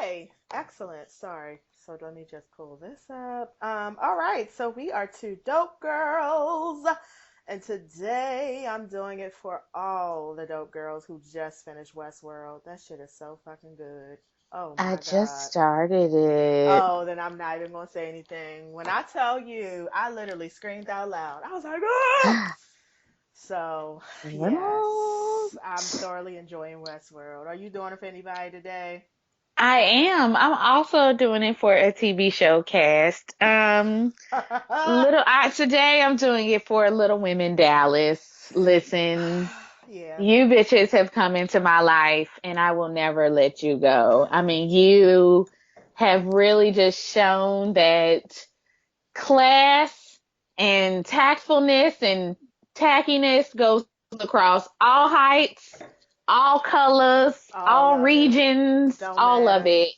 Okay, excellent. Sorry. So let me just pull this up. All right. So we are two dope girls, and today I'm doing it for all the dope girls who just finished Westworld. That shit is so fucking good. Oh I my just god. started it. Oh, then I'm not even gonna say anything. When I tell you, I literally screamed out loud. I was like, ah! So, yes, I'm What? thoroughly enjoying Westworld. Are you doing it for anybody today? I am. I'm also doing it for a TV show cast. Today I'm doing it for Little Women Dallas. Listen, Yeah. you bitches have come into my life and I will never let you go. I mean, you have really just shown that class and tactfulness and tackiness goes across all heights, all colors, All all of it. regions, Don't all of matter. it.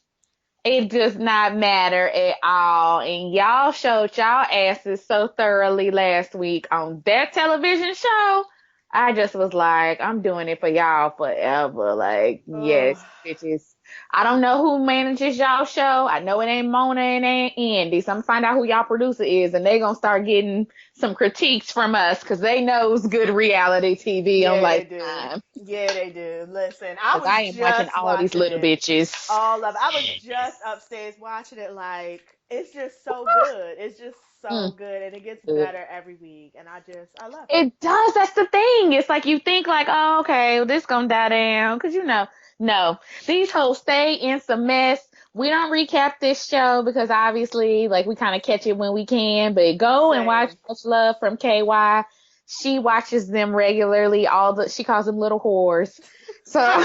It does not matter at all. And y'all showed y'all asses so thoroughly last week on that television show. I just was like, I'm doing it for y'all forever. Like, Oh, yes, bitches. I don't know who manages y'all show. I know it ain't Mona and it ain't Andy. So I'm gonna find out who y'all producer is, and they gonna start getting some critiques from us because they knows good reality TV on yeah, they like do. time. Yeah, they do. Listen, I Because was I am watching just all these watching little it. bitches. All of I was just upstairs watching it like it's just so good. It's just so Mm, good and it gets good. better every week and I love it. It does. That's the thing. It's like you think like, oh, okay, well, this gonna die down, because no, these hoes stay in some mess. We don't recap this show because obviously, like, we kind of catch it when we can. But go and watch Same. Much Love from KY. She watches them regularly. She calls them little whores. So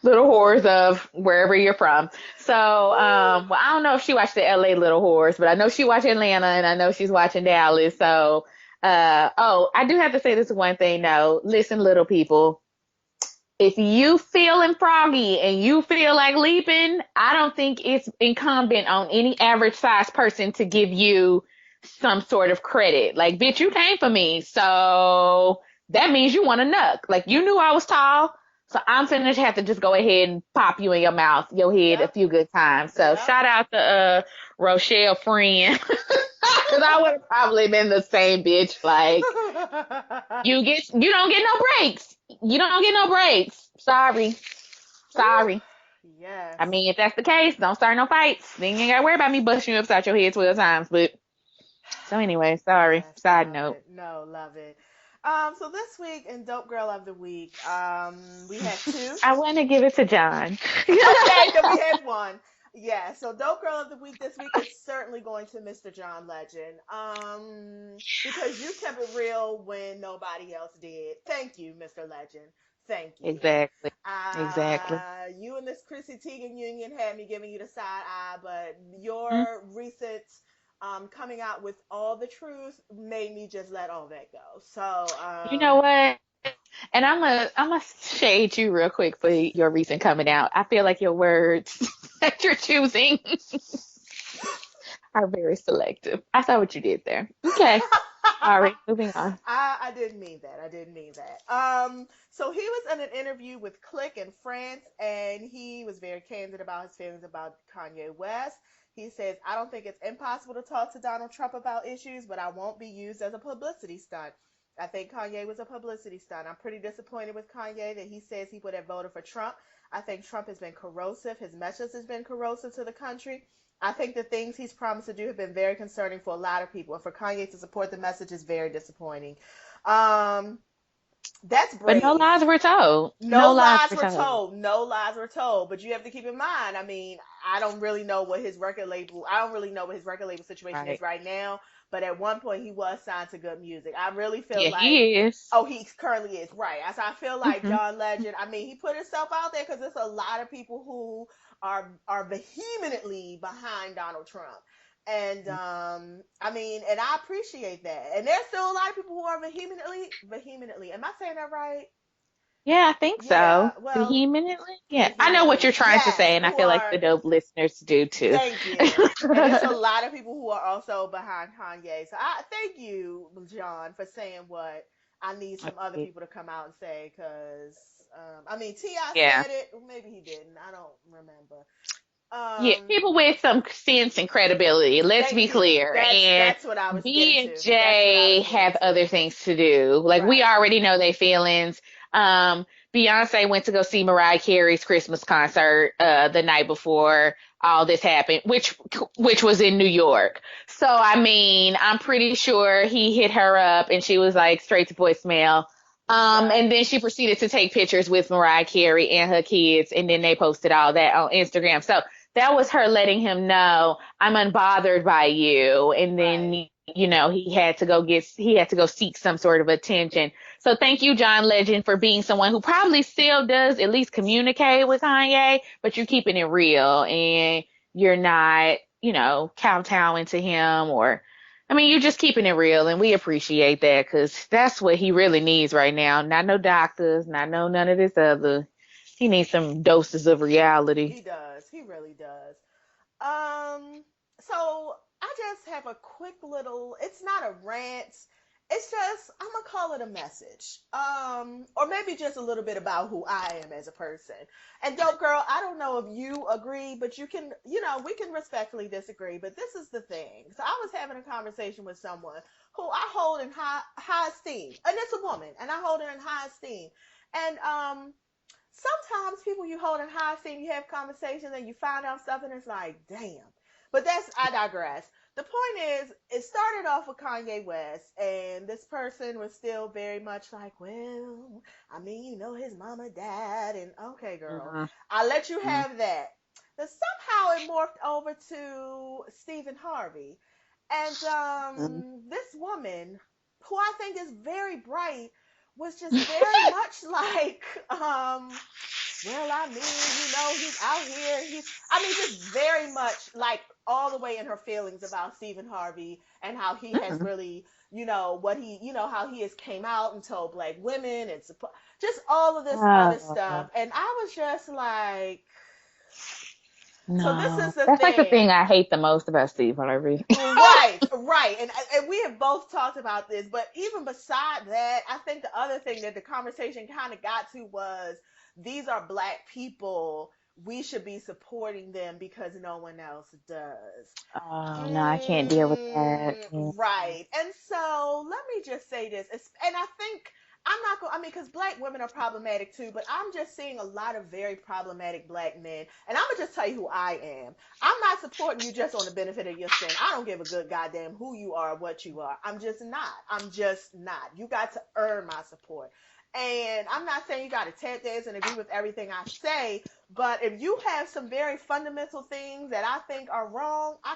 little whores of wherever you're from. So, well, I don't know if she watched the LA little whores, but I know she watched Atlanta and I know she's watching Dallas. So, oh, I do have to say this one thing though. Listen, little people, if you feeling froggy and you feel like leaping, I don't think it's incumbent on any average size person to give you some sort of credit. Like, bitch, you came for me. So that means you want to nuck. Like, you knew I was tall. So I'm finna have to just go ahead and pop you in your mouth, your head a Yep. few good times. So Yep. shout out to Rochelle friend. Cause I would have probably been the same bitch. Like, you don't get no breaks. You don't get no breaks. Sorry. Whew. Sorry. I Yes. mean, if that's the case, don't start no fights. Then you ain't gotta worry about me busting you upside your head 12 times. But so anyway, sorry. Yes, Side love note. it. No, love it. So this week in Dope Girl of the Week, we had two. I want to give it to John. Okay, then we had one. Yeah, so Dope Girl of the Week this week is certainly going to Mr. John Legend. Because you kept it real when nobody else did. Thank you, Mr. Legend. Thank you. Exactly. Exactly. You and this Chrissy Teigen union had me giving you the side eye, but Mm. your recent coming out with all the truth made me just let all that go. So, You know what? And I'm a shade you real quick for your recent coming out. I feel like your words that you're choosing are very selective. I saw what you did there. Okay. Sorry. Moving on. I didn't mean that. I didn't mean that. So he was in an interview with Click in France, and he was very candid about his feelings about Kanye West. He says, "I don't think it's impossible to talk to Donald Trump about issues, but I won't be used as a publicity stunt. I think Kanye was a publicity stunt. I'm pretty disappointed with Kanye that he says he would have voted for Trump. I think Trump has been corrosive. His message has been corrosive to the country. I think the things he's promised to do have been very concerning for a lot of people. And for Kanye to support the message is very disappointing. Um, that's But no brave. lies were told. No No lies lies were were told. told. No lies were told. But you have to keep in mind, I mean, I don't really know what his record label, I don't really know what his record label situation is Right. right now. But at one point, he was signed to Good Music. I really feel Yeah, like, he is. oh, he currently is, right. So I feel like Hmm. John Legend, I mean, he put himself out there because there's a lot of people who are vehemently behind Donald Trump. And I mean, and I appreciate that. And there's still a lot of people who are vehemently. Am I saying that right? Yeah, I think Yeah, so. well, Vehemently. Yeah, I know what vehemently. you're trying to Yes, say, and I who feel like the are, dope listeners do too. thank you. And there's a lot of people who are also behind Kanye. So I thank you, John, for saying what I need some other Okay. people to come out and say because I mean, T.I. Yeah. said it, maybe he didn't. I don't remember. Yeah, people with some sense and credibility. Let's Thank be you. clear. That's And that's what I was getting B and to. That's what I J was getting have to. other things to do. Like we Right. already know their feelings. Um, Beyonce went to go see Mariah Carey's Christmas concert the night before all this happened, which was in New York. So I mean, I'm pretty sure he hit her up and she was like straight to voicemail. Right. And then she proceeded to take pictures with Mariah Carey and her kids, and then they posted all that on Instagram. So that was her letting him know I'm unbothered by you. And Right. then he had to go seek some sort of attention. So thank you, John Legend, for being someone who probably still does at least communicate with Kanye, but you're keeping it real and you're not, kowtowing to him or I mean, you're just keeping it real, and we appreciate that because that's what he really needs right now. Not no doctors, not no none of this other. He needs some doses of reality. He does. He really does. Um, so I just have a quick little, it's not a rant. It's just, I'm gonna call it a message. Or maybe just a little bit about who I am as a person. And Dope Girl, I don't know if you agree, but we can respectfully disagree. But this is the thing. So I was having a conversation with someone who I hold in high esteem. And it's a woman, and I hold her in high esteem. And sometimes people you hold in high esteem, you have conversations and you find out stuff and it's like, damn. But I digress. The point is, it started off with Kanye West, and this person was still very much like, well, I mean, his mama died, and okay, girl, Mm-hmm. I'll let you have that. Then somehow it morphed over to Stephen Harvey. And this woman, who I think is very bright, was just very much like, well, I mean, he's out here. I mean, just very much like all the way in her feelings about Stephen Harvey and how he has Mm-hmm. really, how he has came out and told black women and just all of this other Oh stuff. And I was just like, so this no, is the that's like the thing. thing I hate the most about Steve Harvey. Right, right. And we have both talked about this, but even beside that, I think the other thing that the conversation kind of got to was these are black people. We should be supporting them because no one else does. Oh no, I can't deal with that. Mm. Right. And so let me just say this. And I think I'm not going, I mean, because black women are problematic too, but I'm just seeing a lot of very problematic black men. And I'm going to just tell you who I am. I'm not supporting you just on the benefit of your sin. I don't give a good goddamn who you are or what you are. I'm just not. I'm just not. You got to earn my support. And I'm not saying you got to tap dance and agree with everything I say, but if you have some very fundamental things that I think are wrong, I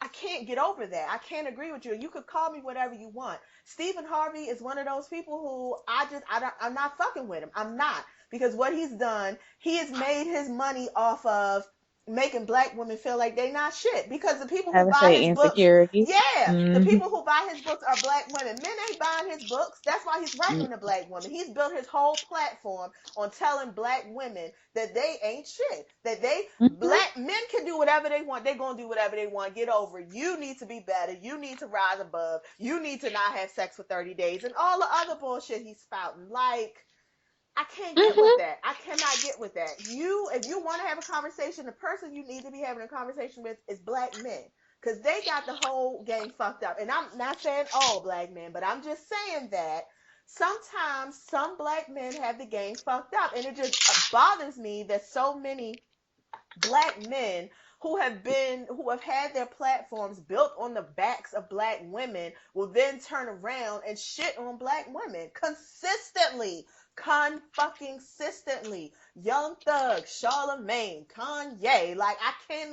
can't get over that. I can't agree with you. You could call me whatever you want. Stephen Harvey is one of those people who I'm not fucking with him. I'm not, because what he's done, he has made his money off of making black women feel like they not shit, because the people I who would buy say his books, insecurities. yeah, the Mm-hmm. people who buy his books are black women. Men ain't buying his books. That's why he's writing to black women. He's built his whole platform on telling black women that they ain't shit. That Mm-hmm. black men can do whatever they want. They're gonna do whatever they want. Get over it. You need to be better. You need to rise above. You need to not have sex for 30 days and all the other bullshit he's spouting. Like, I can't get with Mm-hmm. that. I cannot get with that. If you want to have a conversation, the person you need to be having a conversation with is black men, because they got the whole game fucked up. And I'm not saying all black men, but I'm just saying that sometimes some black men have the game fucked up, and it just bothers me that so many black men who have had their platforms built on the backs of black women will then turn around and shit on black women consistently. Fucking consistently. Young Thug, Charlemagne, Kanye. Like, I can't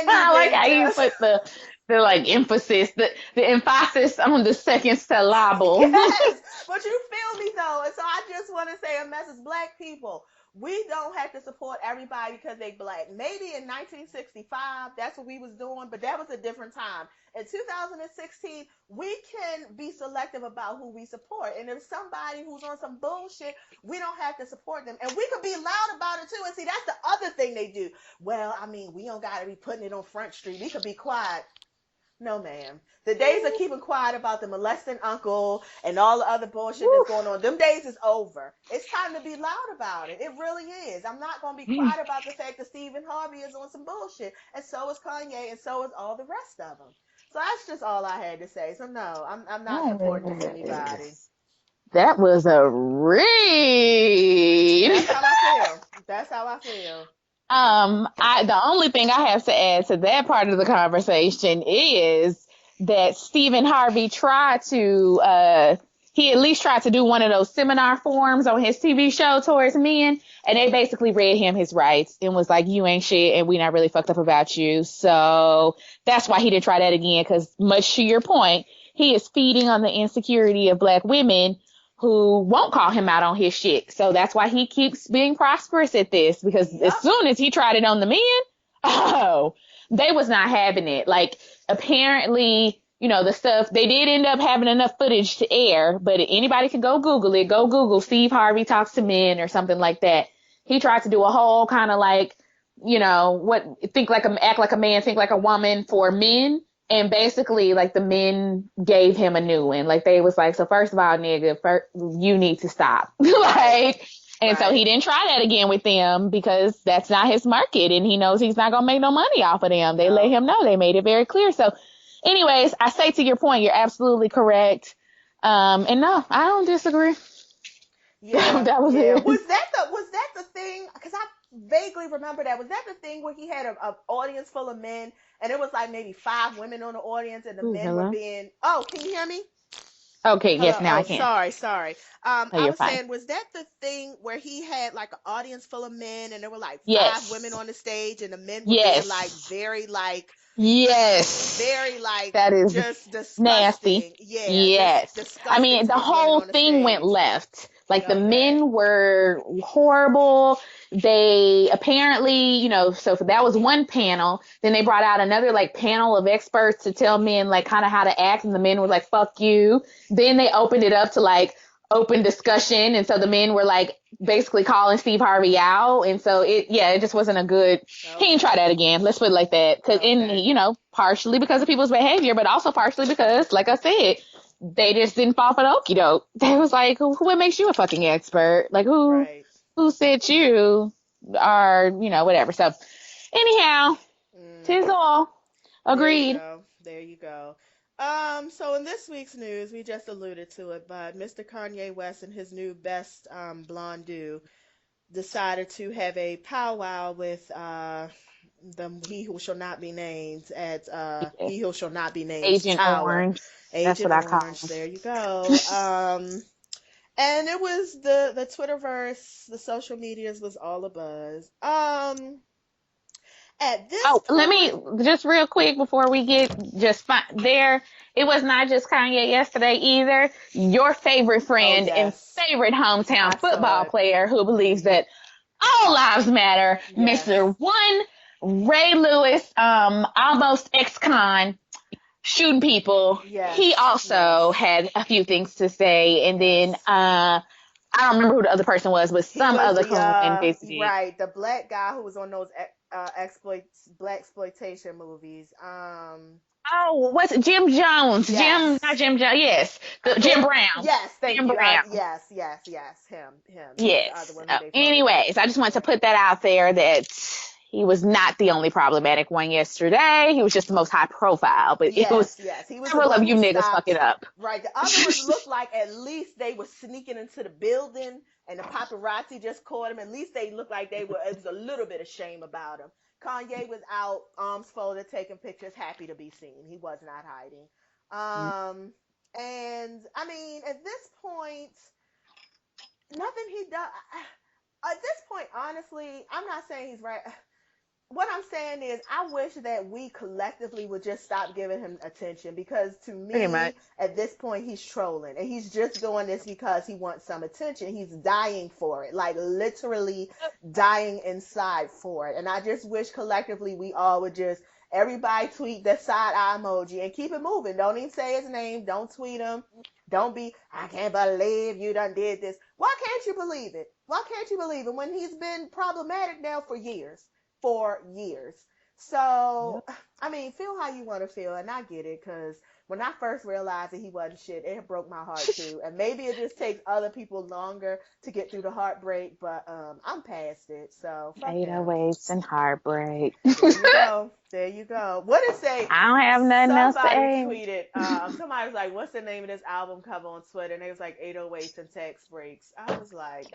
I like even how you just put the like emphasis, the emphasis on the second syllable. yes, but you feel me though, and so I just want to say a message, black people. We don't have to support everybody because they black. Maybe in 1965, that's what we was doing, but that was a different time. In 2016, we can be selective about who we support, and if somebody who's on some bullshit, we don't have to support them, and we could be loud about it too. And see, that's the other thing they do. Well, I mean, we don't got to be putting it on Front Street. We could be quiet. No, ma'am. The days of keeping quiet about the molesting uncle and all the other bullshit that's Woo. going on, them days is over. It's time to be loud about it. It really is. I'm not going to be quiet about the fact that Stephen Harvey is on some bullshit, and so is Kanye, and so is all the rest of them. So that's just all I had to say. So no, I'm not supporting this anybody. That was a read. That's how I feel. That's how I feel. I the only thing I have to add to that part of the conversation is that Stephen Harvey tried to he at least tried to do one of those seminar forms on his TV show towards men, and they basically read him his rights and was like, "You ain't shit, and we not really fucked up about you." So that's why he didn't try that again. Because much to your point, he is feeding on the insecurity of Black women who won't call him out on his shit. So that's why he keeps being prosperous at this, because Yep. as soon as he tried it on the men, oh, they was not having it. Like, apparently, the stuff, they did end up having enough footage to air, but anybody can go Google it. Go Google Steve Harvey talks to men or something like that. He tried to do a whole kind of like, act like a man, think like a woman for men. And basically, like, the men gave him a new one. Like, they was like, so first of all, nigga, you need to stop. Like, and so he didn't try that again with them because that's not his market. And he knows he's not going to make no money off of them. They let him know. They made it very clear. So anyways, I say to your point, you're absolutely correct. And no, I don't disagree. Yeah, That was yeah. it. Was that the thing? Because I vaguely remember that. Was that the thing where he had a audience full of men, and it was like maybe 5 women on the audience, and the Ooh, men were hello. being? Oh, can you hear me? Okay. Hello. Yes, now I Oh, can. sorry. Oh, I you're was fine. saying, was that the thing where he had like an audience full of men, and there were like 5 women Yes. on the stage, and the men were being like Yes. very like Yes. very like That is just nasty. disgusting. Yeah, just Yes. I disgusting mean, to the these women whole on the thing went stage. left. Like, the Okay. men were horrible. They apparently, so that was one panel. Then they brought out another like panel of experts to tell men like kind of how to act. And the men were like, fuck you. Then they opened it up to like open discussion. And so the men were like basically calling Steve Harvey out. And so it just wasn't a good, he didn't try Okay. that again. Let's put it like that. Cause Okay. partially because of people's behavior, but also partially because, like I said, they just didn't fall for the okie doke. They was like, what makes you a fucking expert? Like, Right. who said you are, whatever. So anyhow, Mm, tis all. there you Agreed. go. There you go. So in this week's news, we just alluded to it, but Mr. Kanye West and his new best blonde dude decided to have a powwow with the he who shall not be named at Yes. he who shall not be named's Agent tower. Orange. That's what Agent I call Orange, him. there you go. And it was the Twitterverse, the social medias was all a buzz. At this Oh, let me point, just real quick before we get just there. It was not just Kanye yesterday either. Your favorite oh friend and yes, favorite hometown I saw football it. player who believes Hmm. that all lives matter, Mr. Yes, One Ray Lewis, almost ex-con, shooting people. He yes, also yes, had a few things to say, and then yes. I don't remember who the other person was, but He some was other the coon visited. right, the black guy who was on those black exploitation movies. Oh, what's it? Jim Jones? Not Yes. Jim Jones. Yes, the Jim Brown. Yes, thank Jim you. Brown. Yes, him. He was the other Yes. one who they photographed Anyways, I just wanted to put that out there that he was not the only problematic one yesterday. He was just the most high profile, but it was Yes. He was the several one of who you niggas fucking stopped. up. Right. The other ones looked like at least they were sneaking into the building and the paparazzi just caught him. At least they looked like they were, it was a little bit of shame about him. Kanye was out, arms folded, taking pictures, happy to be seen. He was not hiding. And I mean, at this point, nothing he does. At this point, honestly, I'm not saying he's right. What I'm saying is, I wish that we collectively would just stop giving him attention because to Pretty much. me, at this point, he's trolling and he's just doing this because he wants some attention. He's dying for it, like literally dying inside for it. And I just wish collectively we all would just everybody tweet the side eye emoji and keep it moving. Don't even say his name. Don't tweet him. Don't be, I can't believe you done did this. Why can't you believe it? Why can't you believe it when he's been problematic now for years? For years. So, Yep. I mean, feel how you want to feel, and I get it, because when I first realized that he wasn't shit, it broke my heart too. And maybe it just takes other people longer to get through the heartbreak, but I'm past it, so fuck him. 808s and heartbreak. There you go. There you go. What did say? I don't have nothing else to Somebody add. tweeted. Somebody was like, "What's the name of this album cover on Twitter?" And it was like 808s and text breaks. I was like,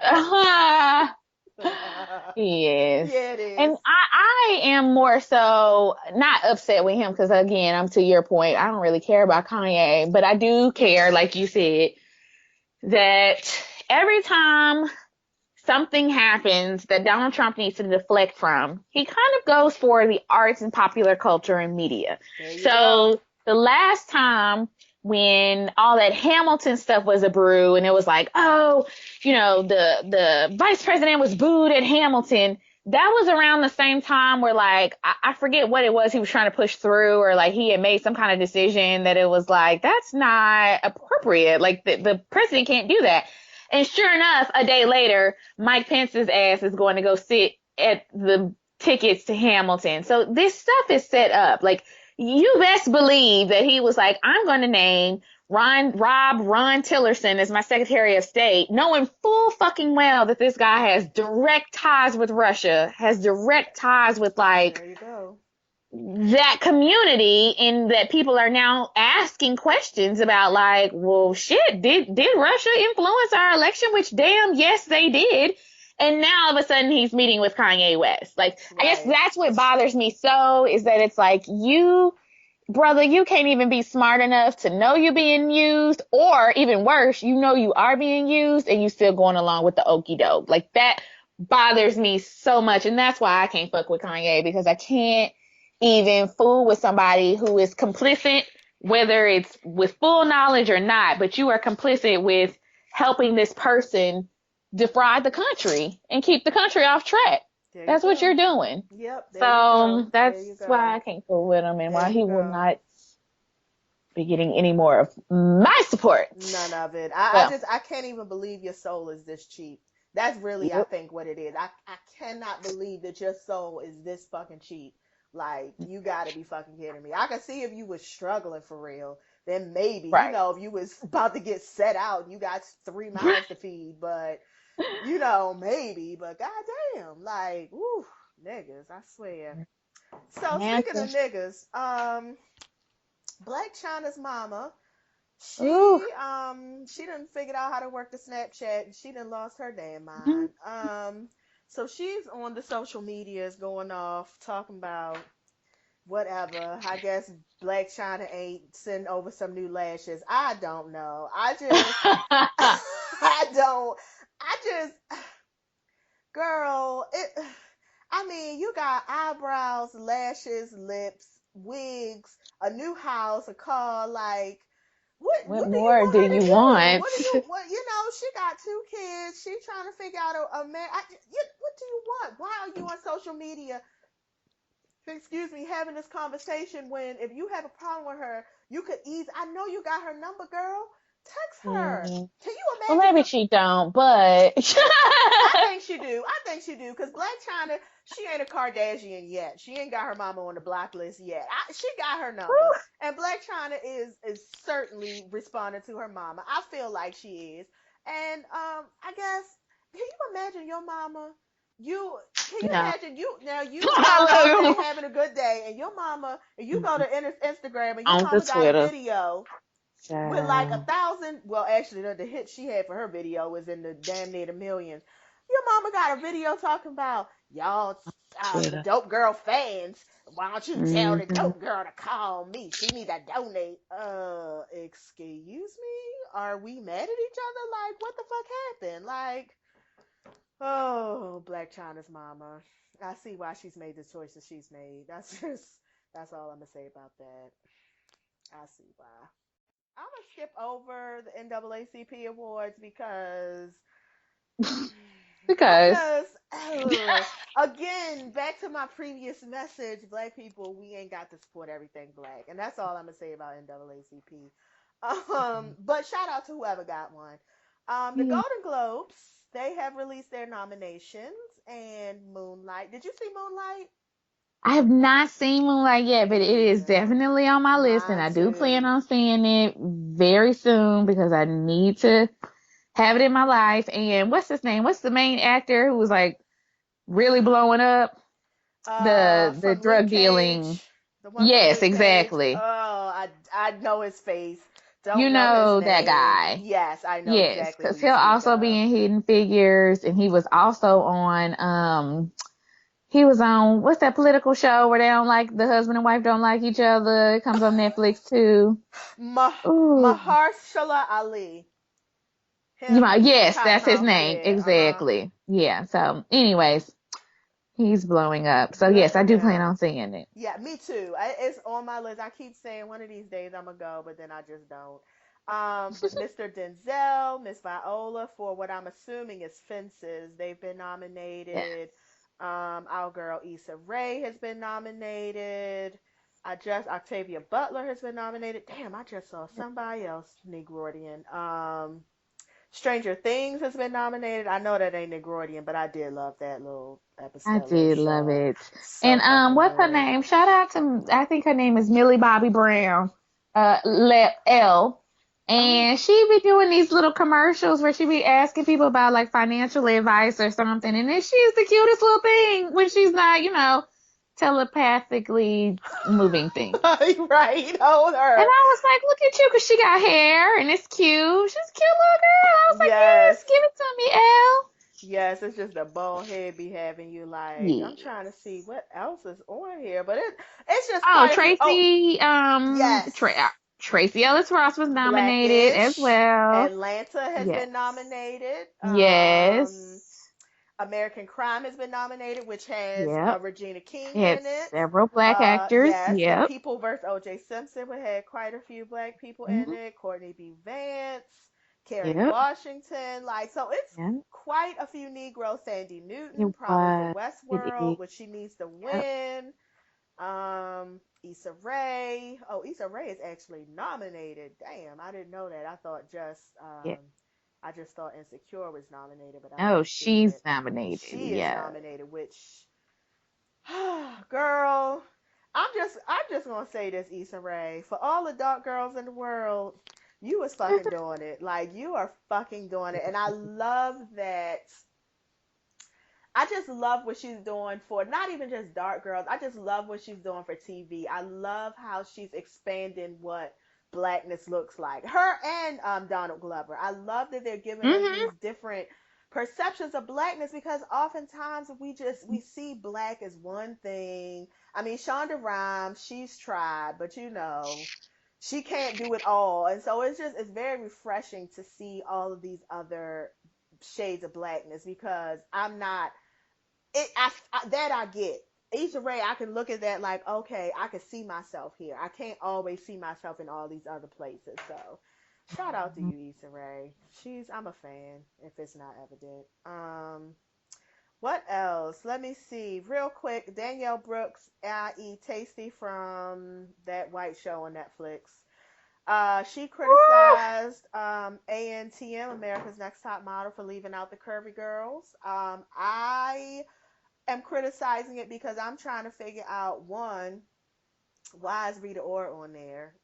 Yes. "Yeah, it And is." I am more so not upset with him because, again, I'm to your point. I don't really care about Kanye, but I do care, like you said, that every time something happens that Donald Trump needs to deflect from, he kind of goes for the arts and popular culture and media. There you go. So the last time when all that Hamilton stuff was a brew and it was like, oh, the vice president was booed at Hamilton. That was around the same time where, like, I forget what it was he was trying to push through, or like he had made some kind of decision that it was like, that's not appropriate. Like the president can't do that. And sure enough, a day later, Mike Pence's ass is going to go sit at the tickets to Hamilton. So this stuff is set up. Like, you best believe that he was like, I'm going to name Ron Tillerson as my Secretary of State, knowing full fucking well that this guy has direct ties with Russia, has direct ties with, like, There you go. that community, and that people are now asking questions about, like, well, shit, did Russia influence our election? Which, damn, yes, they did. And now all of a sudden he's meeting with Kanye West. Like, I guess Right. that's what bothers me so, is that it's like, you, brother, you can't even be smart enough to know you're being used, or even worse, you know you are being used and you still going along with the okey doke. Like, that bothers me so much. And that's why I can't fuck with Kanye, because I can't even fool with somebody who is complicit, whether it's with full knowledge or not, but you are complicit with helping this person defraud the country and keep the country off track. There you That's what go. you're doing. Yep. There you So go. There you that's go. why I can't fool with him, and There why you he will go. not be getting any more of my support. None of it. I So, just I can't even believe your soul is this cheap. That's really, I yep. think, what it is. I cannot believe that your soul is this fucking cheap. Like, you gotta be fucking kidding me. I could see if you was struggling for real, then maybe, Right. if you was about to get set out and you got 3 mouths to feed, but maybe, but goddamn, like, woo, niggas, I swear. So speaking of Answer. niggas, Black China's mama, Ooh. she done figured out how to work the Snapchat, and she done lost her damn Mhm. mind. So she's on the social medias going off talking about whatever. I guess Black China ain't sending over some new lashes. I don't know. I don't. I just, girl, I mean, you got eyebrows, lashes, lips, wigs, a new house, a car. Like, what What do you more want do her to you do? want? What do you what? She got 2 kids. She trying to figure out a man. What do you want? Why are you on social media? Excuse me, having this conversation, when if you have a problem with her, you could ease. I know you got her number, girl. Text her. Mm. Can you Well, imagine maybe your she don't, but I think she do. I think she do. Cause Black China, she ain't a Kardashian yet. She ain't got her mama on the block list yet. She got her number, and Black China is certainly responding to her mama. I feel like she is, and I guess, can you imagine your mama? You Can you no. imagine you out there having a good day, and your mama, and you go to Instagram, and your On the mama got a Twitter. video with like Child. 1,000. Well, actually, the hit she had for her video was in the damn near the millions. Your mama got a video talking about y'all, the Twitter. dope girl fans. Why don't you tell the Mm-hmm. dope girl to call me? She need to donate. Excuse me? Are we mad at each other? Like, what the fuck happened? Like, oh, Black China's mama. I see why she's made the choices she's made. That's all I'm gonna say about that. I see why. I'm gonna skip over the NAACP awards because Because again, back to my previous message, black people, we ain't got to support everything black, and that's all I'm gonna say about NAACP. But shout out to whoever got one. The yeah, Golden Globes, they have released their nominations, and Moonlight. Did you see Moonlight? I have not seen Moonlight yet, but it is Yeah, definitely on my list, and mine I do plan too. on seeing it very soon because I need to have it in my life. And what's his name? What's the main actor who was like really blowing up? The From Luke drug dealing. Cage, the one from Yes, Luke Cage. Oh, exactly. I know his face. You Don't know his know that name. guy. Yes, I know Yes, exactly who because you he'll speak also be of. in Hidden Figures, and he was also on he was on what's that political show where they don't like the husband and wife don't like each other? It comes on Netflix too. Ooh. Mahershala Ali. You Him. might, yes, Cotton that's his Mouth. name. Yeah. Uh huh. Exactly. Yeah. So anyways, he's blowing up. So Good yes, for I do plan him. on seeing it. Yeah, me too. It's on my list. I keep saying one of these days I'm gonna go, but then I just don't. Mr. Denzel, Miss Viola for what I'm assuming is Fences. They've been Yeah. nominated. Our girl Issa Rae has been nominated. Octavia Butler has been nominated. Damn, I just saw somebody else Negroidian. Stranger Things has been nominated. I know that ain't Negroidian, but I did love that little I episode, that little did love show. it. And So fucking what's her good. name? Shout out to I think her name is Millie Bobby Brown. L. Oh, And she be doing these little commercials where she be asking people about like financial advice or something. And then she's the cutest little thing when she's not, telepathically moving things. right, hold And her. I was like, look at you, because she got hair and it's cute. She's a cute little girl. I was like, Yes. yes, give it to me, Elle. Yes, it's just the bald head be having you like, I'm trying to see Yes. what else is on here, but it's just Oh, quite a few. Oh, Tracy, yes. Tracy Ellis Ross was nominated as Blackish. well. Atlanta has Yes. been nominated. Yes. American Crime has been nominated, which has Yep. Regina King Had in it. several black actors. Yes, The Yep. People versus O.J. Simpson had quite a few black people in Hmm. it. Courtney B. Vance, Kerry Yep. Washington, like so it's Yep. quite a few Negroes. Sandy It Newton, probably for was. It Westworld, is. which she needs to Yep. win. Issa Rae. Oh, Issa Rae is actually nominated. Damn, I didn't know that. Yeah. I just thought Insecure was nominated, but I Oh, didn't see she's it. nominated. She is Yeah. nominated, which girl, I'm just gonna say this, Issa Rae. For all the dark girls in the world, you was fucking doing it. Like you are fucking doing it. And I love that I just love what she's doing for not even just dark girls. I just love what she's doing for TV. I love how she's expanding what blackness looks like. Her and Donald Glover. I love that they're giving us Hmm. these different perceptions of blackness because oftentimes we see black as one thing. I mean, Shonda Rhimes, she's tried, but she can't do it all. And so it's very refreshing to see all of these other shades of blackness because I'm not that I get. Issa Rae, I can look at that like, okay, I can see myself here. I can't always see myself in all these other places. So, shout out to you, Issa Rae. I'm a fan. If it's not evident. What else? Let me see, real quick. Danielle Brooks, I.e. Tasty from that white show on Netflix. She criticized ANTM, America's Next Top Model, for leaving out the curvy girls. I am criticizing it because I'm trying to figure out one, why is Rita Ora on there?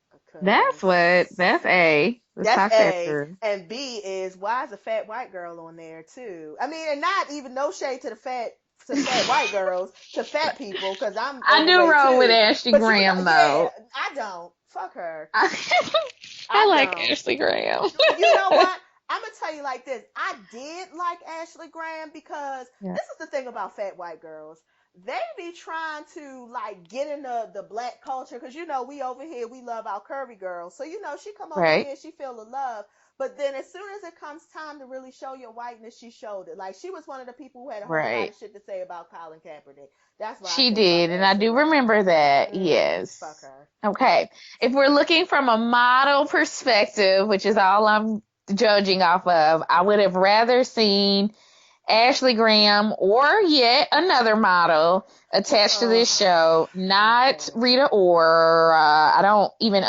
That's Because what. That's A. Let's that's talk that A, through. and B is why is a fat white girl on there too? I mean, and not even no shade to the fat white girls, to fat people, because I'm I do overweight roll with too. Ashley But Graham yeah, though. I don't. Fuck her. I, I I like don't. Ashley Graham. You know what? I'm gonna tell you like this. I did like Ashley Graham because Yeah. this is the thing about fat white girls. They be trying to like get in the black culture because we over here we love our curvy girls. So she come over Right. here, she feel the love. But then as soon as it comes time to really show your whiteness, she showed it. Like she was one of the people who had a whole lot Right. of shit to say about Colin Kaepernick. That's why I She say fuck did, and I Ashley do Graham. remember that. Fuck Yes. her. Okay. If we're looking from a model perspective, which is all I'm judging off of, I would have rather seen Ashley Graham or yet another model attached to Oh, this show, not okay. Rita Ora. I don't even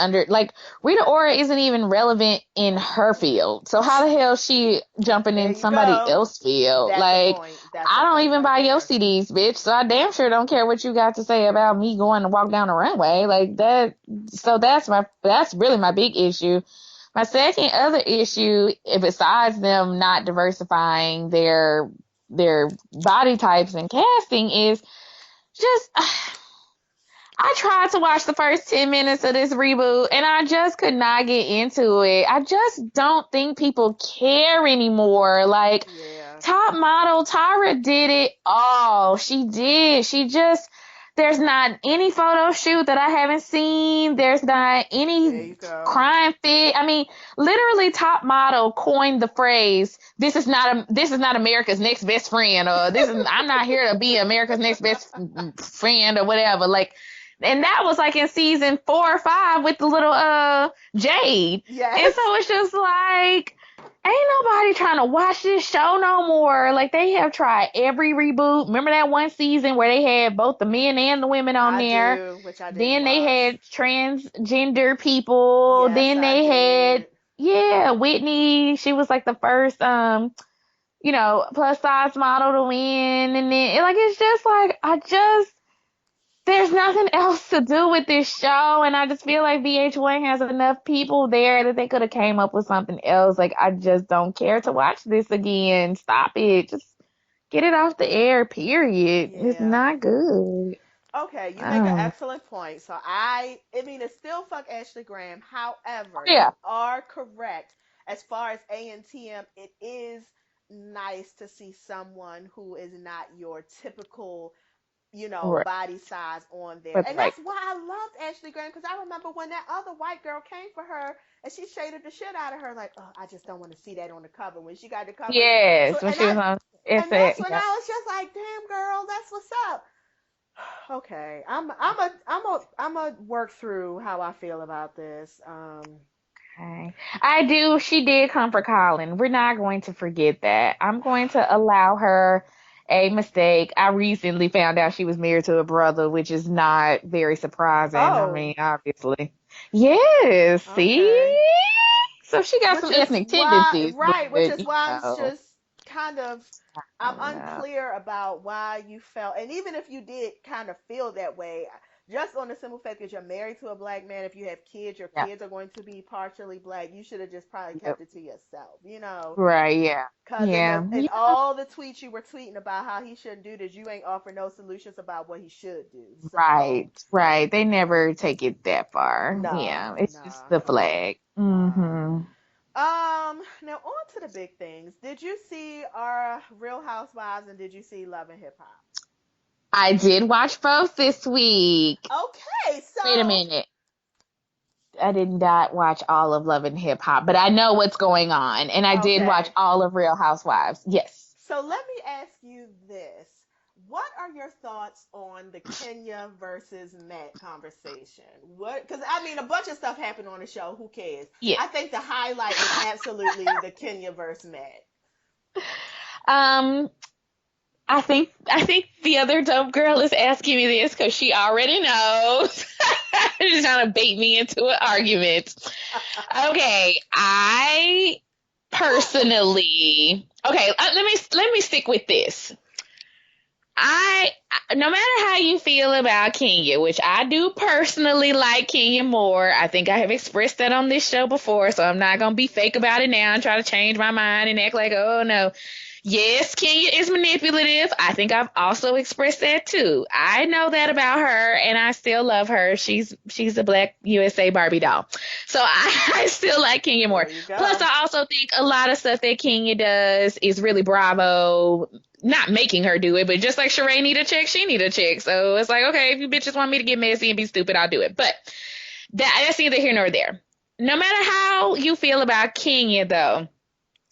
Rita Ora isn't even relevant in her field. So how the hell is she jumping There in you somebody go. else's field? That's a Like, point. That's a I don't point even right buy your there. CDs, bitch. So I damn sure don't care what you got to say about me going to walk down the runway. Like that. So that's really my big issue. My second other issue, besides them not diversifying their body types and casting, is just I tried to watch the first 10 minutes of this reboot and I just could not get into it. I just don't think people care anymore. Like, Yeah. top model Tyra did it all. She did. There's not any photo shoot that I haven't seen. There's not There any you go. crime fit. I mean, literally top model coined the phrase, this is not America's next best friend, or I'm not here to be America's next best friend or whatever. Like, and that was like in season 4 or 5 with the little Jade. And Yes. so it's just like, ain't nobody trying to watch this show no more. Like, they have tried every reboot. Remember that one season where they had both the men and the women on I there? do, which I didn't Then they watch. had transgender people. Yes, Then I they had, did. yeah, Whitney. She was like the first plus size model to win. And then like it's just like there's nothing else to do with this show, and I just feel like VH1 has enough people there that they could have came up with something else. Like, I just don't care to watch this again. Stop it. Just get it off the air, period. It's Yeah. not good. Okay, you I make an don't know. excellent point. So I mean, it's still fuck Ashley Graham. However, Yeah, you are correct. As far as A&TM, it is nice to see someone who is not your typical, right, body size on there. but And right. that's why I loved Ashley Graham because I remember when that other white girl came for her and she shaded the shit out of her like, oh, I just don't want to see that on the cover when she got the cover. So Yes, when she was on, and it's that's a, when yeah. I was just like, damn girl, that's what's up. Okay, I'm a work through how I feel about this. Okay. I do. She did come for Colin. We're not going to forget that. I'm going to allow her a mistake. I recently found out she was married to a brother, which is not very surprising. I Oh, mean, obviously. Yes, see? okay. So she got Which some is ethnic why, tendencies, right? Which but is why I'm just kind of I I'm don't know. unclear about why you felt, and even if you did kind of feel that way, just on the simple fact that you're married to a black man, if you have kids, your Yeah. kids are going to be partially black. You should have just probably Yep. kept it to yourself. Right, yeah. Cause in Yeah. in all the tweets you were tweeting about how he shouldn't do this, you ain't offer no solutions about what he should do. So Right, right. They never take it that far. nah, Yeah, it's just nah, the nah, flag. nah. Hmm. Now on to the big things. Did you see our Real Housewives and did you see Love and Hip Hop? I did watch both this week. Okay, Wait a so minute. I did not watch all of Love and Hip Hop, but I know what's going on. And I did watch okay. all of Real Housewives. Yes. So let me ask you this. What are your thoughts on the Kenya versus Matt conversation? What? Because I mean, a bunch of stuff happened on the show. Who cares? Yeah. I think the highlight was absolutely the Kenya versus Matt. Um, I think the other dope girl is asking me this because she already knows. She's trying to bait me into an argument. Okay, I personally, okay, let me stick with this. I no matter how you feel about Kenya, which I do personally like Kenya more. I think I have expressed that on this show before, so I'm not gonna be fake about it now and try to change my mind and act like, oh no. Yes, Kenya is manipulative. I think I've also expressed that too. I know that about her and I still love her. She's a black USA Barbie doll. So I still like Kenya more. There you Plus go. I also think a lot of stuff that Kenya does is really bravo, not making her do it, but just like Sheree need a check, she need a check. So it's like, okay, if you bitches want me to get messy and be stupid, I'll do it. But that's neither here nor there. No matter how you feel about Kenya, though,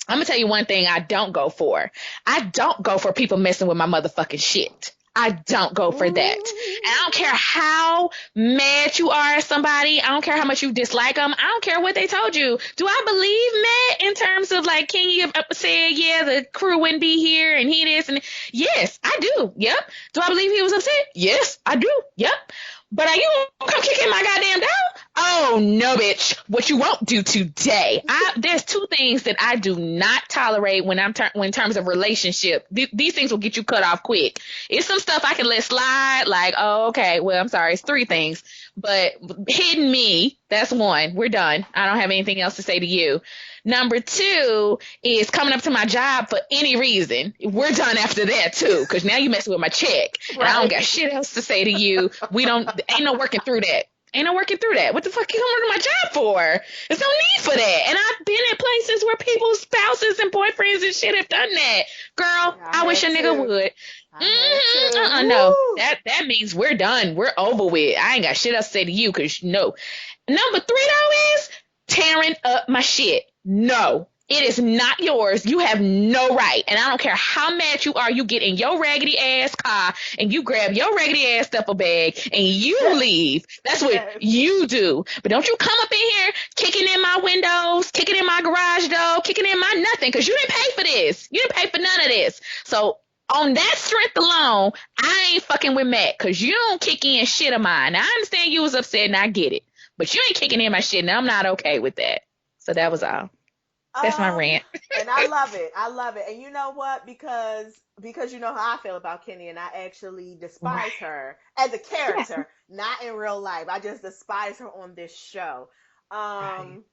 I'm gonna tell you one thing I don't go for. I don't go for people messing with my motherfucking shit. I don't go for that. And I don't care Ooh. how mad you are at somebody. I don't care how much you dislike them. I don't care what they told you. Do I believe Matt in terms of like, can you say, yeah, the crew wouldn't be here and he this and yes, I do. Yep. Do I believe he was upset? Yes, I do. Yep. But are you gonna come kicking my goddamn door? Oh no, bitch! What you won't do today? There's two things that I do not tolerate when when in terms of relationship. These things will get you cut off quick. It's some stuff I can let slide, like, oh, okay, well, I'm sorry, it's three things. But hitting me, that's one. We're done. I don't have anything else to say to you. Number two is coming up to my job for any reason. We're done after that too, because now you messing with my check, and I don't got Right. shit else to say to you. We don't. Ain't no working through that. Ain't no working through that. What the fuck you coming to my job for? There's no need for that. And I've been at places where people's spouses and boyfriends and shit have done that. Girl, I I wish have a nigga to. would. I have to. No. Woo. That means we're done. We're over with. I ain't got shit else to say to you, cause no. Number three though is tearing up my shit. No. It is not yours. You have no right. And I don't care how mad you are, you get in your raggedy ass car and you grab your raggedy ass duffel bag and you leave. That's what Yes. you do. But don't you come up in here kicking in my windows, kicking in my garage door, kicking in my nothing, because you didn't pay for this. You didn't pay for none of this. So on that strength alone, I ain't fucking with Matt, because you don't kick in shit of mine. Now, I understand you was upset and I get it. But you ain't kicking in my shit, and I'm not okay with that. So that was all. That's my Um, rant. and I love it. I love it. And you know what? Because you know how I feel about Kenny, and I actually despise Right. her as a Yes. character, not in real life. I just despise her on this show. Right. Um,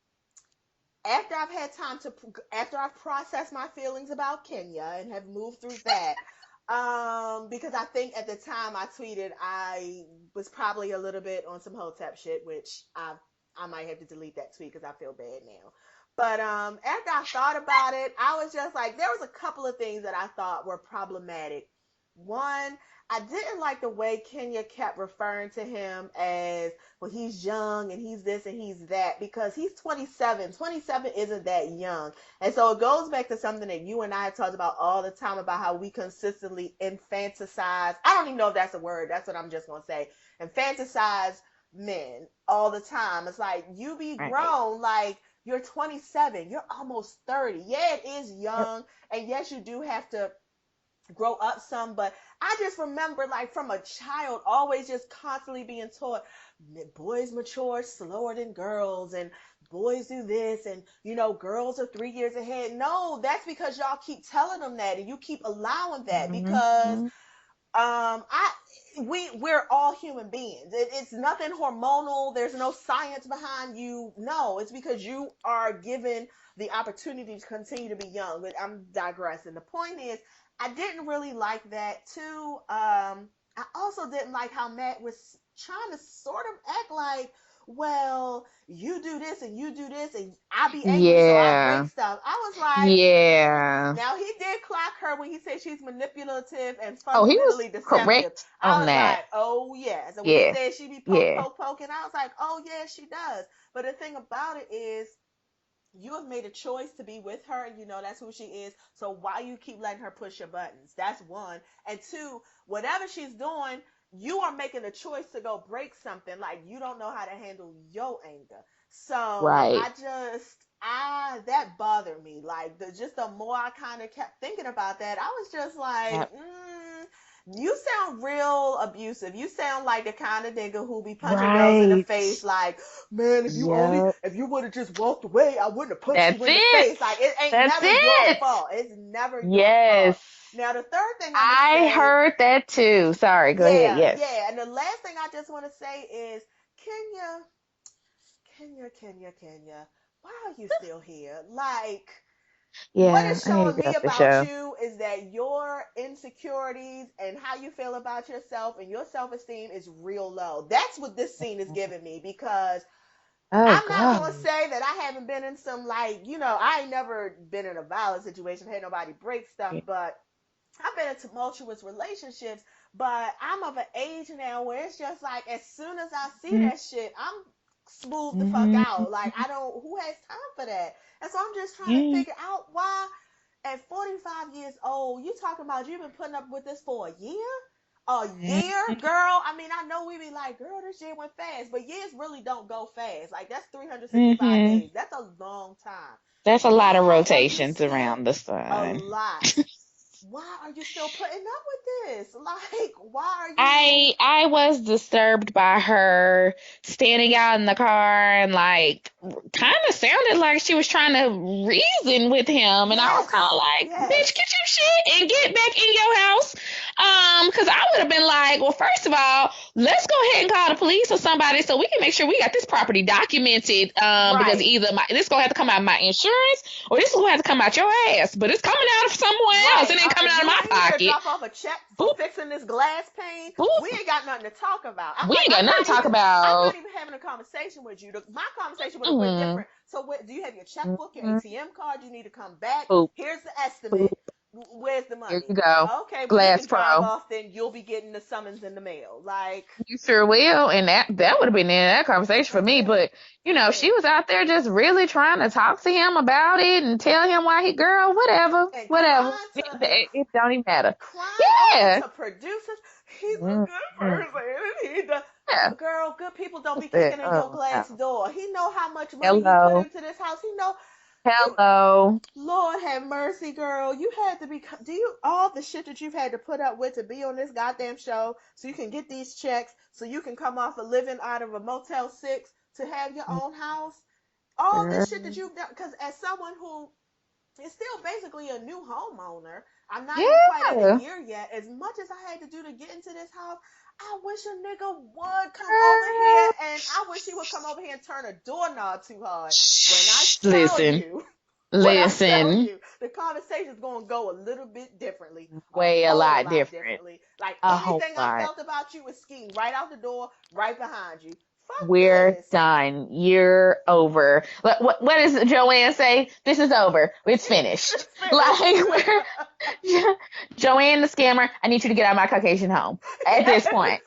after I've had time to, after I've processed my feelings about Kenya and have moved through that, because I think at the time I tweeted I was probably a little bit on some Hotep shit, which I might have to delete that tweet because I feel bad now. But after I thought about it, I was just like, there was a couple of things that I thought were problematic. One, I didn't like the way Kenya kept referring to him as, well, he's young and he's this and he's that, because he's 27. 27 isn't that young. And so it goes back to something that you and I have talked about all the time about how we consistently infantilize. I don't even know if that's a word. That's what I'm just going to say. Infantilize men all the time. It's like, you be Right. grown, like, you're 27, you're almost 30. Yeah, it is Yep. young. And yes, you do have to grow up some, but I just remember, like, from a child always just constantly being taught boys mature slower than girls, and boys do this, and girls are 3 years ahead. No, that's because y'all keep telling them that, and you keep allowing that, because Mm-hmm. I we're all human beings. It's nothing hormonal. There's no science behind you. No, it's because you are given the opportunity to continue to be young. But I'm digressing. The point is, I didn't really like that too. I also didn't like how Matt was trying to sort of act like, well, you do this and you do this, and I be angry, so I break Yeah. stuff. I was like, Yeah. now he did clock her when he said she's manipulative and Oh, he was fundamentally deceptive. correct I on was that. like, oh yeah. So when he Yeah. said she be Yeah. poking, I was like, oh yeah, she does. But the thing about it is, you have made a choice to be with her, and you know that's who she is. So why you keep letting her push your buttons? That's one. And two, whatever she's doing, you are making a choice to go break something. Like, you don't know how to handle your anger. So Right. I just, that bothered me. Like, just the more I kind of kept thinking about that, I was just like, Yep. you sound real abusive. You sound like the kind of nigga who be punching girls in the Right. face, like, man, Yep. if you would have just walked away, I wouldn't have punched That's you in the it. face. Like, it ain't That's never your it. fault. It's never your fault. Yes. Now, the third thing I'm gonna I say, heard that too. Sorry. Go ahead. yeah, Yes. yeah, and the last thing I just want to say is, Kenya, Kenya, why are you still here? Like, what Yeah. it's I need to showing get me off the about show. you is that your insecurities and how you feel about yourself and your self-esteem is real low. That's what this scene is giving me, because Oh I'm not God. gonna say that I haven't been in some, like, I ain't never been in a violent situation, had nobody break stuff, Yeah. but I've been in tumultuous relationships. But I'm of an age now where it's just like, as soon as I see that shit, I'm smooth the fuck Mm-hmm. out. Like, I don't, who has time for that? And so I'm just trying to Yeah. figure out why at 45 years old, you talking about you've been putting up with this for a year? A year, Mhm. girl. I mean, I know we be like, girl, this year went fast, but years really don't go fast. Like that's 365 Mhm. days. That's a long time. That's a lot of Why are you rotations still around the a sun. lot? Why are you still putting up with this? Like, why are you? I was disturbed by her standing out in the car and like kind of sounded like she was trying to reason with him, and I was kind Yes, of like, "Bitch, yes. get your shit and get back in your house." Because I would have been like, "Well, first of all, let's go ahead and call the police or somebody so we can make sure we got this property documented. Because Right, either this gonna have to come out of my insurance or this gonna have to come out your ass, but it's coming out of somewhere else. right. It ain't coming If out of you my ain't here to pocket." drop off a check for Boop, fixing this glass pane, we boop. ain't got nothing to talk about. I'm We like, ain't got nothing to talk I'm about. not even having a conversation with you. My conversation would have went Mm, different. So, do you have your checkbook, your mm, ATM card? You need to come back. poop, Here's the estimate. poop. Where's the Here money? you go. Okay, well you Glass can drive Pro. off. Then you'll be getting the summons in the mail. Like You sure will. And that would have been the end of that conversation for that's me. it. But, That's she it. was out there just really trying to talk to him about it and tell him why girl, whatever, And whatever. crying It, to and it, it don't even matter. crying over Yeah. to producers. He's a Mm, good mm, person. And he the yeah. girl, good people don't I be said, kicking in your oh, glass no. door. He know how much money you put Hello. into this house. He know you. Hello. Lord have mercy, girl. You had to be. Do you all the shit that you've had to put up with to be on this goddamn show so you can get these checks so you can come off of living out of a Motel 6 to have your own house? All this shit that Girl. you've done. Because as someone who is still basically a new homeowner, I'm not even quite at a Yeah. year yet. As much as I had to do to get into this house, I wish a nigga would come over here, Girl. and I wish he would come over here and turn a doorknob too hard. When I tell Listen. you, when I tell Listen. you, the conversation is going to go a little bit differently, a Way a whole lot lot different. differently. Like A whole anything I lot. felt about you is skiing right out the door, right behind you. Fuck We're this. done. You're over. What does Joanne say? This is over. It's finished. It's Like finished. we're Joanne the scammer. I need you to get out of my Caucasian home. At this Yes. point,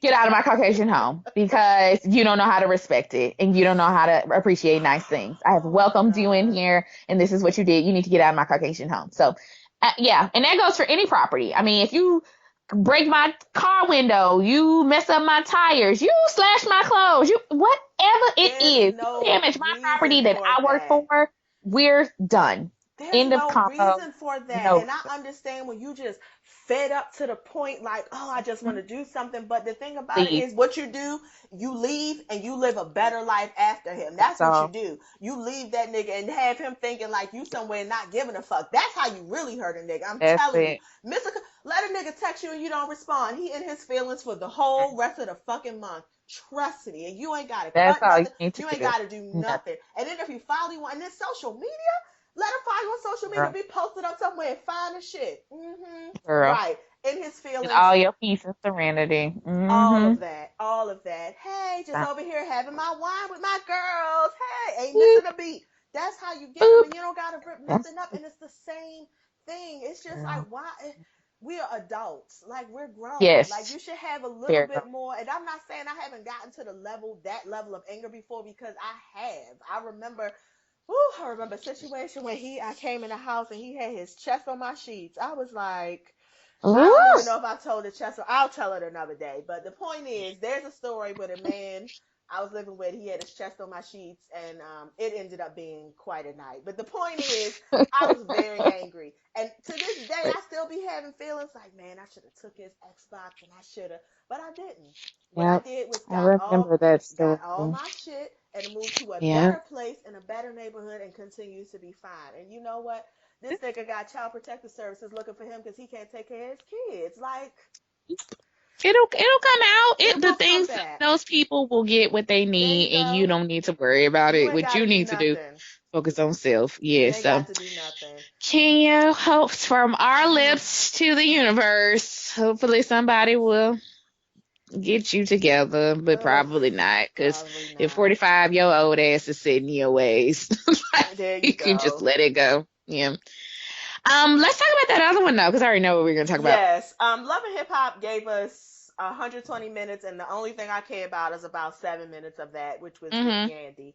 get out of my Caucasian home because you don't know how to respect it and you don't know how to appreciate nice things. I have Oh my welcomed you in God. here, and this is what you did. You need to get out of my Caucasian home. So, yeah, and that goes for any property. I mean, if you break my car window, you mess up my tires, you slash my clothes, you whatever it There's is, you no damage my reason property that for I work that. for, we're done. There's End of no convo. reason for that. No And I reason. understand when you just fed up to the point like, oh, I just want Mhm. to do something. But the thing about it Leave. is what you do, you leave and you live a better life after him. That's That's what you all. do. You leave that nigga and have him thinking like you somewhere not giving a fuck. That's how you really hurt a nigga. I'm That's telling you. it. Let a nigga text you and you don't respond. He in his feelings for the whole rest of the fucking month. Trust me. And you ain't got to That's cut all you nothing. need to You ain't do. got to do Nothing, nothing. And then if you finally want, and then social media, let him find you on social media. girl. Be posted up somewhere fine as shit. Girl. Right. In his And feelings, all your peace and serenity. all Mm-hmm. of that. All of that. Hey, just Boop, over here having my wine with my girls. Hey, ain't missing a beat. That's how you get them. boop. And you don't got to rip That's nothing up. And it's the same thing. It's just like, girl. why? We are adults. Like, we're grown. Like, Yes. you should have a little Very well. bit more. And I'm not saying I haven't gotten to that level of anger before because I have. I remember a situation when I came in the house and he had his chest on my sheets. I was like, I don't Ooh. even know if I told the chest. I'll tell it another day. But the point is, there's a story with a man I was living with. He had his chest on my sheets, and it ended up being quite a night. But the point is, I was very angry, and to this day, I still be having feelings like, man, I should have took his Xbox, and I should have, but I didn't. What I Yep. did was I remember that got story. all my shit and moved to a Yeah. better place in a better neighborhood and continues to be fine. And you know what? This nigga got child protective services looking for him because he can't take care of his kids. Like, It'll come out. it The will come things back. those people will get what they There you need, and you go. don't need to worry about You it. ain't What got you to do need to do, nothing. focus on self. You Yeah. ain't So, got to do nothing. Kenya, hopes from our lips to the universe. Hopefully, somebody will get you together, but Ugh, probably not. Because probably if not. 45, your old ass is sitting your ways, There you you can just go. let it go. Yeah. Let's talk about that other one though, because I already know what we're gonna talk about. Yes. Love and Hip Hop gave us 120 minutes, and the only thing I care about is about 7 minutes of that, which was with Mm-hmm. Yandy.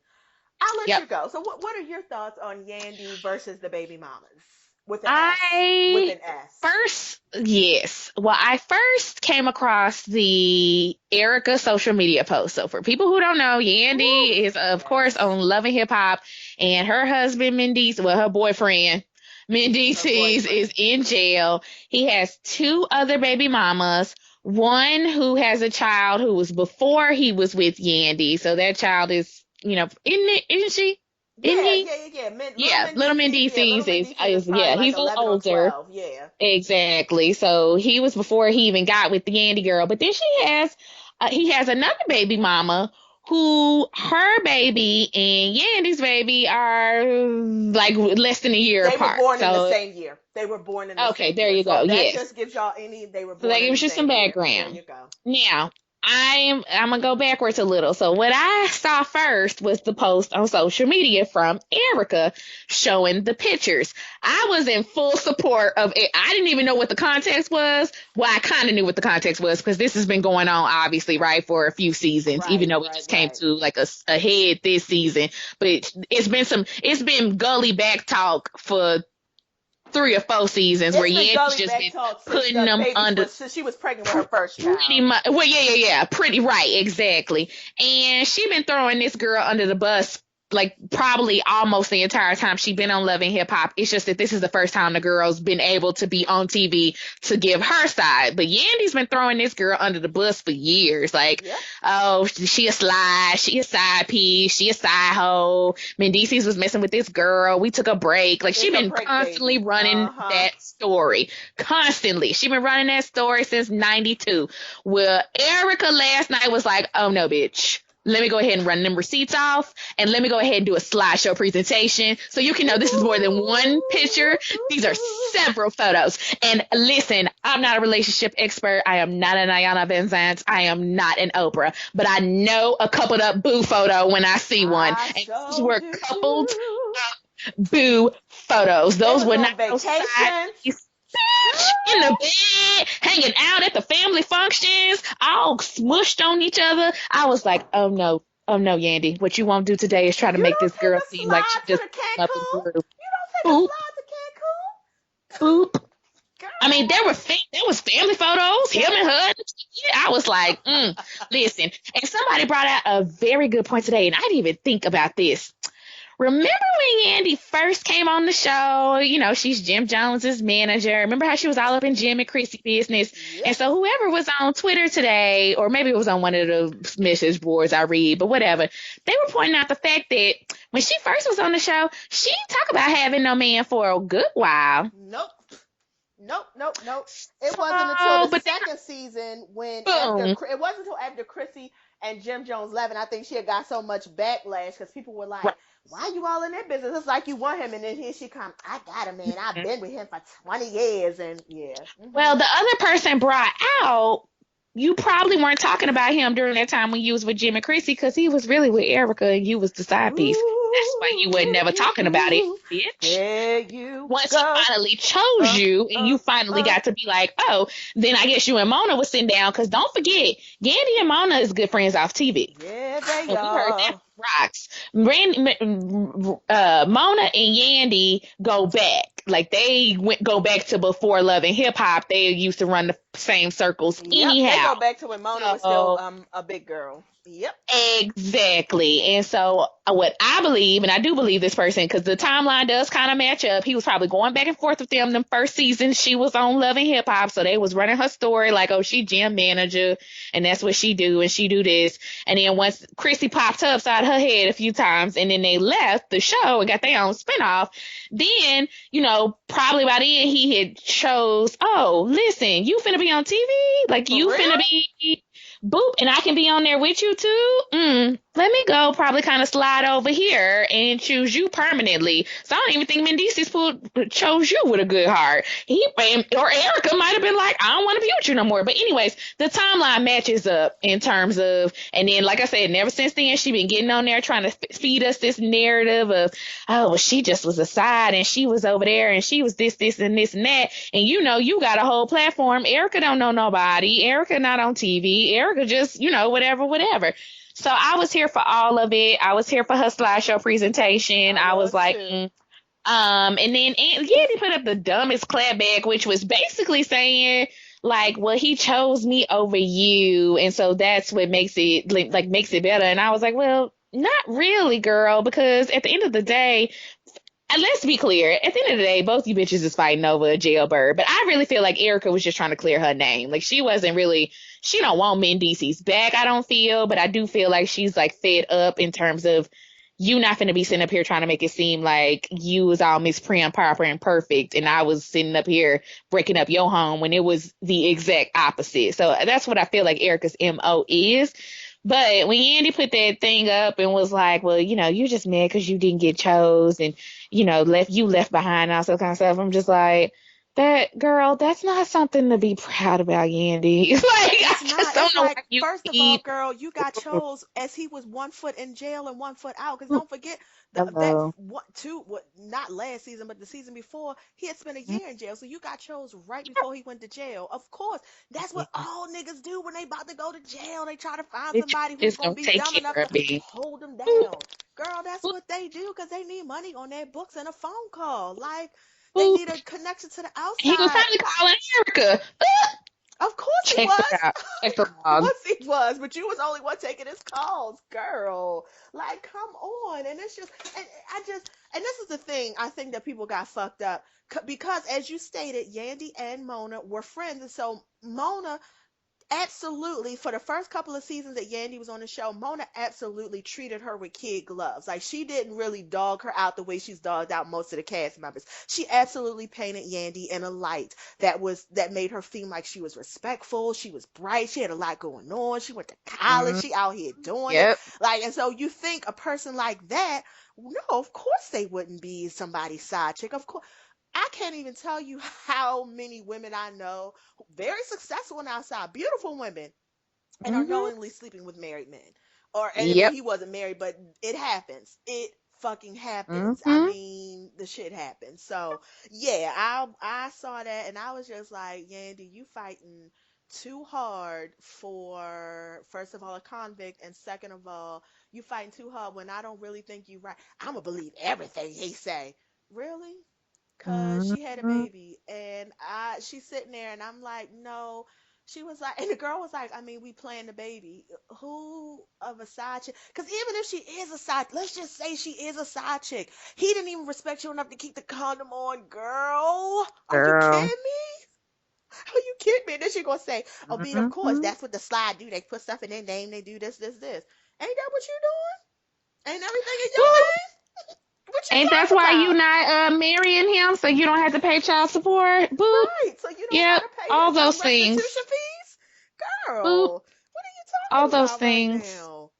I'll let Yep. you go. So, what are your thoughts on Yandy versus the baby mamas with an S? With I an first S. Yes. Well, I first came across the Erica social media post. So for people who don't know, Woo. Yandy is of course Yes. on Love and Hip Hop, and her husband Mendices, well, her boyfriend Her Mendices is boyfriend. in jail. He has two other baby mamas. One who has a child who was before he was with Yandy. So that child is, isn't she? Isn't Yeah, he? yeah, yeah, yeah. Little Yeah, little Mendices. Yeah, little Mendices Mendices is probably yeah, like he's a little 11 or older. 12. Yeah. Exactly. So he was before he even got with the Yandy girl. But then he has another baby mama who her baby and Yandy's baby are like less than a year They were apart. born in the So, same year. They were born in the okay, same there year. you So go. if that Yes. just gives y'all any, they were So that born in the gives you some same year. There background. you go. Now, I'm gonna go backwards a little. So what I saw first was the post on social media from Erica showing the pictures. I was in full support of it. I didn't even know what the context was. Well, I kind of knew what the context was because this has been going on, obviously, right, for a few seasons. Even Right, though we right, just came right. to like a head this season, but it's been gully back talk for 3 or 4 seasons where It's been Yandy's gully just back been talk since putting the them babies under was since she was pregnant with her first pretty child. much. Well, yeah, pretty right, exactly. And she been throwing this girl under the bus like probably almost the entire time she been on Love and Hip Hop. It's just that this is the first time the girl's been able to be on TV to give her side. But Yandy's been throwing this girl under the bus for years. Like, Yep. oh, she a slide, she a side piece, she a side hoe. Mendices was messing with this girl. We took a break. Like, she It's a been break, constantly baby. running Uh-huh. that story. Constantly. She been running that story since 92. Well, Erica last night was like, oh no, bitch. Let me go ahead and run them receipts off, and let me go ahead and do a slideshow presentation so you can know this is more than one picture. These are several photos. And listen, I'm not a relationship expert. I am not an Ayana Van Zant. I am not an Oprah, but I know a coupled up boo photo when I see one. I And those so were do. coupled boo photos. They Those was were not on no side vacation. piece in the bed, hanging out at the family functions, all smushed on each other. I was like, oh no, Yandy, what you won't do today is try to You make don't this take girl a seem like she slide to just the up and Cancun. through. You don't take a Boop, slide to Cancun. boop. I mean, Girl. there was family photos, him and her. I was like, listen. And somebody brought out a very good point today, and I didn't even think about this. Remember when Yandy first came on the show? You know, she's Jim Jones's manager. Remember how she was all up in Jim and Chrissy business? And Yep. so whoever was on Twitter today, or maybe it was on one of the message boards I read, but whatever, they were pointing out the fact that when she first was on the show, she didn't talk about having no man for a good while. Nope. Nope, nope, nope. It wasn't until So, the but second season when after then boom, it wasn't until after Chrissy and Jim Jones left, and I think she had got so much backlash because people were like, right. "Why you all in that business? It's like you want him." And then here she come, "I got him, man. I've been with him for 20 years." And yeah, Well, the other person brought out, you probably weren't talking about him during that time when you was with Jim and Chrissy because he was really with Erica and you was the side piece. That's why you were never talking about it, ooh, bitch. there you Once he go. finally chose Uh, you and uh, you finally uh. got to be like, oh, then I guess you and Mona was sitting down because don't forget, Yandy and Mona is good friends off TV. Yeah, they And we heard that are. from Rocks. Mona and Yandy go back. Like they go back to before Love and Hip Hop. They used to run the same circles Yep, they anyhow. go back to when Mona was still So a big girl. Yep. exactly. And so what I believe, and I do believe this person, because the timeline does kind of match up. He was probably going back and forth with them first season. She was on Love and Hip Hop, so they was running her story like, oh, she gym manager, and that's what she do, and she do this. And then once Chrissy popped up upside her head a few times, and then they left the show and got their own spinoff. Then, probably by then he had chose, oh, listen, you finna be on TV, like For you real? finna be boop, and I can be on there with you too. Let me go probably kind of slide over here and choose you permanently. So I don't even think Mendices chose you with a good heart. Or Erica might have been like, I don't want to be with you no more. But anyways, the timeline matches up in terms of, and then like I said, never since then she been getting on there trying to feed us this narrative of, oh, well, she just was a side and she was over there and she was this and this and that. And you got a whole platform. Erica don't know nobody. Erica not on TV. Erica just, whatever. So I was here for all of it. I was here for her slideshow presentation. I I was was like, too. Yandy put up the dumbest clapback, which was basically saying like, "Well, he chose me over you, and so that's what makes it like makes it better." And I was like, "Well, not really, girl, because at the end of the day, and let's be clear, at the end of the day, both you bitches is fighting over a jailbird. But I really feel like Erica was just trying to clear her name. Like she wasn't really, she don't want Mendeece's back. I don't feel, but I do feel like she's like fed up in terms of you not finna be sitting up here trying to make it seem like you was all Miss Prim, proper, and perfect, and I was sitting up here breaking up your home when it was the exact opposite. So that's what I feel like Erica's mo is. But when Andy put that thing up and was like, "Well, you're just mad because you didn't get chose, and left behind and all that kind of stuff," I'm just like, that girl, that's not something to be proud about, Yandy. Like, It's I just not. don't It's know like, why you first of all, keep. girl, you got chose as he was 1 foot in jail and 1 foot out. Because don't forget that Hello. what two what not last season, but the season before, he had spent a year in jail. So you got chose right before he went to jail. Of course, that's what all niggas do when they about to go to jail. They try to find Bitch, somebody who's just gonna don't be take dumb enough care to of me. hold them Boop, down. Girl, that's boop, what they do because they need money on their books and a phone call. Like they need a boop. connection to the He was outside. probably calling Erica. Of course he Check was. her out. Check Of her log. course he was. But you was only one taking his calls, girl. Like, come on. And it's just, and I just, and this is the thing. I think that people got fucked up because, as you stated, Yandy and Mona were friends, and so Mona absolutely, for the first couple of seasons that Yandy was on the show, Mona absolutely treated her with kid gloves. Like she didn't really dog her out the way she's dogged out most of the cast members. She absolutely painted Yandy in a light that made her seem like she was respectful, she was bright, she had a lot going on, she went to college, Mm, she out here doing it. yep. Like, and so you think a person like that, no, of course they wouldn't be somebody's side chick. Of course, I can't even tell you how many women I know, very successful and outside, beautiful women, and are Mm-hmm. knowingly sleeping with married men. Or, and well, Yep. he wasn't married, but it happens. It fucking happens. I Mm-hmm. mean, the shit happens. So yeah, I saw that and I was just like, Yandy, you fighting too hard for, first of all, a convict, and second of all, you fighting too hard when I don't really think you right. I'ma believe everything he say. Really? Cause she had a Mm-hmm. baby and she's sitting there and I'm like, no. She was like, and the girl was like, I mean, we planned the baby. Who of a side chick? Because even if she is a side, let's just say she is a side chick. He didn't even respect you enough to keep the condom on, girl. Are you kidding Girl. me? Are you kidding me? And then she gonna say, oh, Beat, of course, Mm-hmm. that's what the slide do. They put stuff in their name. They do this, this, this. Ain't that what you doing? Ain't everything in your Boop. name? What you Ain't that's talking why you about? not marrying him so you don't have to pay child support? Boop. Right. So you don't Yep. gotta pay All child those restitution things. fees? Boop. Girl, what are All you talking those about right things. now?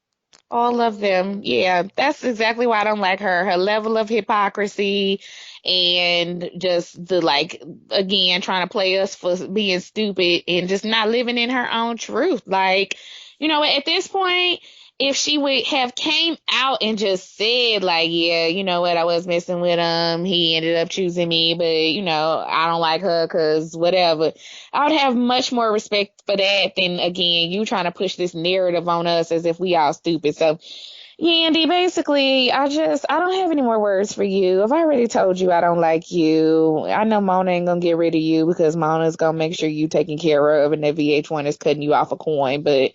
All of them. Mm-mm. Yeah, that's exactly why I don't like her. Her level of hypocrisy and just the like again trying to play us for being stupid and just not living in her own truth. Like, at this point, if she would have came out and just said like, yeah, you know what, I was messing with him. He ended up choosing me, but I don't like her cuz whatever. I would have much more respect for that than again you trying to push this narrative on us as if we all stupid. So, yeah, Andy, basically, I don't have any more words for you. I've already told you I don't like you. I know Mona ain't gonna get rid of you because Mona's gonna make sure you taken care of, and that VH1 is cutting you off a coin. But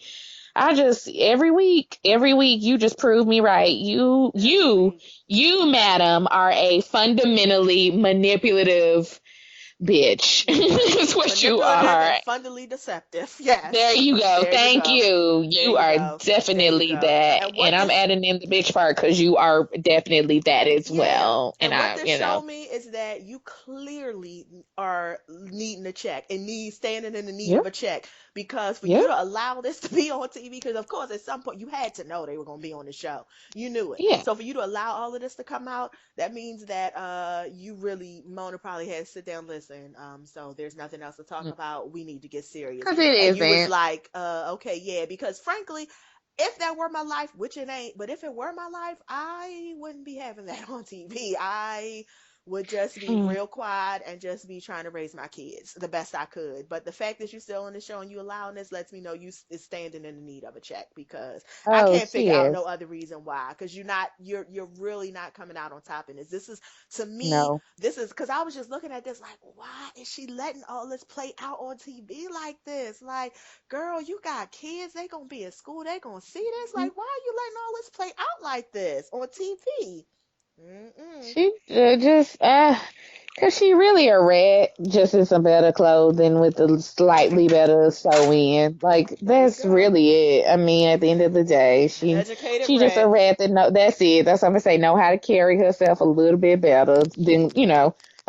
I just every week, you just prove me right. Every week. Madam, are a fundamentally manipulative bitch. That's what you Manipulative and are. fundamentally deceptive. Yes. There you go. There you Thank go. you. There You you are go. There you definitely go. that. And And what I'm this adding in the bitch part because you are definitely that as Yeah. well. And And what I, this showed me is that you clearly are needing a check and standing in the need yep, of a check, because for yep, you to allow this to be on TV, because of course at some point you had to know they were going to be on the show. You knew it. yeah. So for you to allow all of this to come out, that means that you really, Mona probably had to sit down and listen. So there's nothing else to talk about. We need to get serious. Because it And you was isn't. like, okay, yeah, because frankly, if that were my life, which it ain't, but if it were my life, I wouldn't be having that on TV. I would just be Mm. real quiet and just be trying to raise my kids the best I could. But the fact that you're still on the show and you allowing this lets me know you is standing in the need of a check, because I Oh, can't she figure out no is. other reason why. Because you're really not coming out on top in this. This is, to me, No. this is because I was just looking at this like, why is she letting all this play out on TV like this? Like, girl, you got kids, they gonna be in school, they gonna see this. Like, why are you letting all this play out like this on TV? Mm-mm. She just, cause she really a rat, just in some better clothing with a slightly better sew in. Like There you that's go. really it. I mean, at the end of the day, An educated she just a rat. rat that know. That's it. That's what I'm gonna say. Know how to carry herself a little bit better than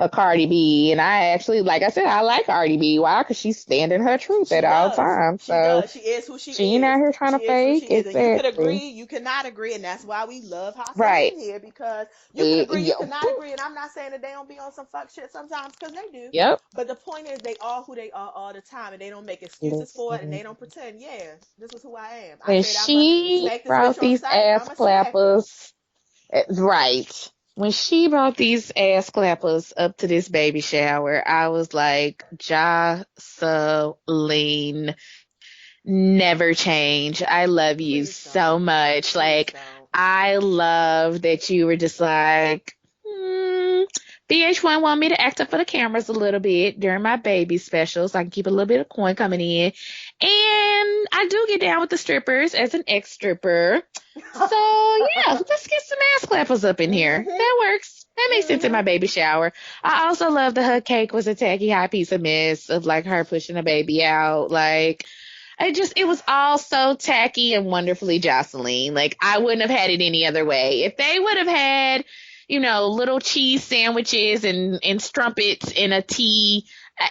a Cardi B. And I actually, like I said, I like Cardi B. Why? Cause she's standing her truth She at all does. times. She So does. She is who she she ain't is. out here trying She to is who she fake. is. And you could Exactly. agree, you cannot agree. And that's why we love Hassan Right. in here, because you can agree, you Yo. cannot agree. And I'm not saying that they don't be on some fuck shit sometimes, because they do. Yep. But the point is, they are who they are all the time. And they don't make excuses for it. And they Listen. don't pretend, yeah, this is who I am. I When said I'm going to she smack this bitch brought on these sight. I'm ass going to smack her. clappers, right. When she brought these ass clappers up to this baby shower, I was like, Jocelyn, never change. I love you Please so don't. much. Please Like, don't. I love that you were just like, hmm, BH1 want me to act up for the cameras a little bit during my baby special so I can keep a little bit of coin coming in. And I do get down with the strippers as an ex stripper. So yeah, let's get some ass clappers up in here. Mm-hmm. That works. That makes sense in Mm-hmm. my baby shower. I also love that her cake was a tacky hot piece of mess of like her pushing a baby out. Like it was all so tacky and wonderfully Jocelyn. Like I wouldn't have had it any other way. If they would have had, little cheese sandwiches and strumpets and a tea,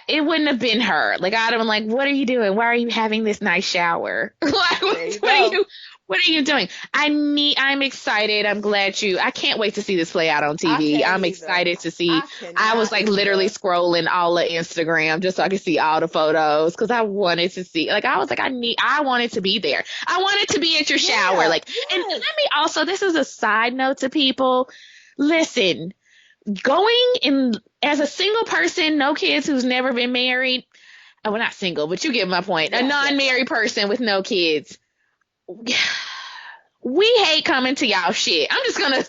it wouldn't have been her. Like I'd have been like, "What are you doing? Why are you having this nice shower? Like, There you what are go. you? What are you doing?" I'm excited. I can't wait to see this play out on I TV. can't I'm either. excited to see. I I was cannot like literally either. scrolling all of Instagram just so I could see all the photos because I wanted to see. Like I was like, I wanted to be there. I wanted to be at your shower. Yeah, Like, and let yes. me also, this is a side note to people. Listen, going in as a single person, no kids, who's never been married. Oh, well, not single, but you get my point. A Yes, yes, yes. non-married person with no kids. We hate coming to y'all shit. I'm just gonna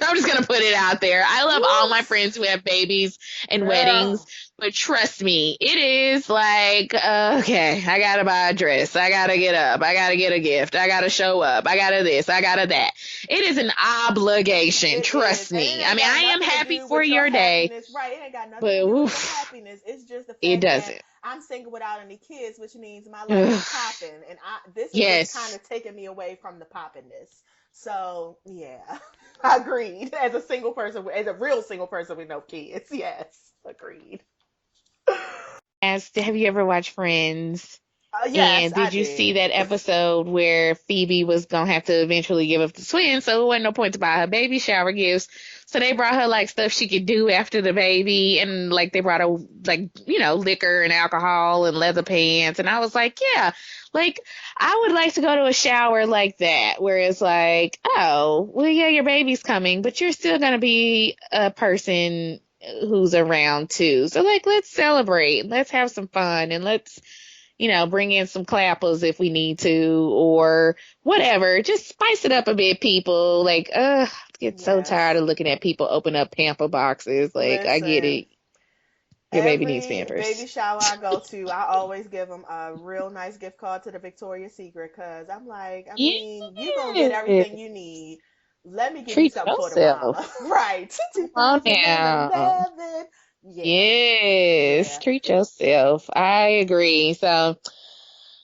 put it out there. I love all Woo, my friends who have babies and weddings, girl. but trust me, it is like, okay, I gotta buy a dress, I gotta get up, I gotta get a gift, I gotta show up, I gotta this, I gotta that. It is an obligation. It is. Trust And it me. I ain't mean, got I am nothing to happy do for with your your day, happiness. Right. It ain't got nothing but to do with your oof, happiness. It's just the it fact that doesn't. I'm single without any kids, which means my life is Ugh, popping. And this is what's kind yes. of taking me away from the poppiness. So, yeah. Agreed. As a single person, as a real single person with no kids. Yes. Agreed. Have you ever watched Friends? Yes, And I did you did. see that episode where Phoebe was gonna have to eventually give up the twins? So it wasn't no point to buy her baby shower gifts. So they brought her like stuff she could do after the baby, and like they brought her like liquor and alcohol and leather pants. And I was like, yeah, like I would like to go to a shower like that, where it's like, oh, well, yeah, your baby's coming, but you're still gonna be a person who's around too. So like, let's celebrate, let's have some fun, and let's bring in some clappers if we need to or whatever. Just spice it up a bit, people. Like, I get so tired Yes. of looking at people open up pamper boxes. Like, I get Listen, it. Your baby needs every baby pampers. shower I go to, I always give them a real nice gift card to the Victoria's Secret, because I'm like, I mean, you going to get Yeah. everything you need. Let me give you Treat something for the mama. yourself. Right. Come on now. 2011. Yeah. Yes. Yeah. Treat yourself. I agree. So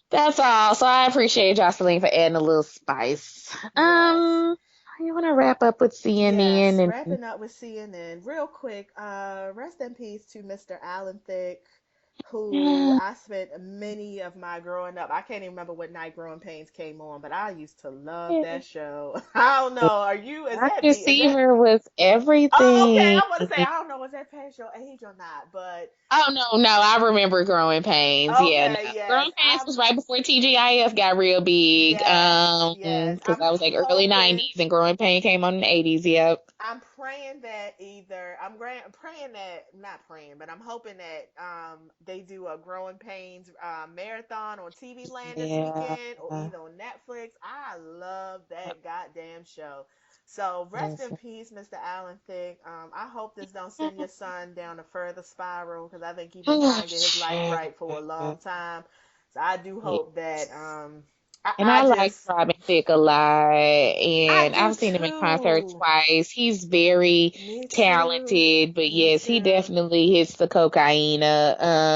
that's all. So I appreciate Jocelyn for adding a little spice. Yes. You want to wrap up with Yes. CNN and Wrapping up with CNN real quick. Rest in peace to Mr. Alan Thicke, who yeah. I spent many of my growing up. I can't even remember what night Growing Pains came on, but I used to love that show. I don't know. Are you? Is that Dr. me? Is that? Seaver was Oh, okay. everything. I want to say I don't know. Is that past your age or not? But Oh no, I remember Growing Pains. Yeah, no. okay. Yes. Growing Pains was right before TGIF got real big. Yes. Yes. Because that was like early '90s, and Growing Pain came on in the '80s. Yep. I'm praying that either praying that not praying, but I'm hoping that they do a Growing Pains marathon on TV Land this Yeah. weekend or either on Netflix. I love that goddamn show. So rest in Listen. peace, Mr. Alan Thicke. I hope this don't send your son down a further spiral because I think he's been Oh, trying to get his life shit. right for a long time. So I do Yeah. hope that And I I like just Robin Thicke a lot, I and do I've seen him in concert too. twice. He's very Me too. talented, but Me yes, he too. definitely hits the cocaine.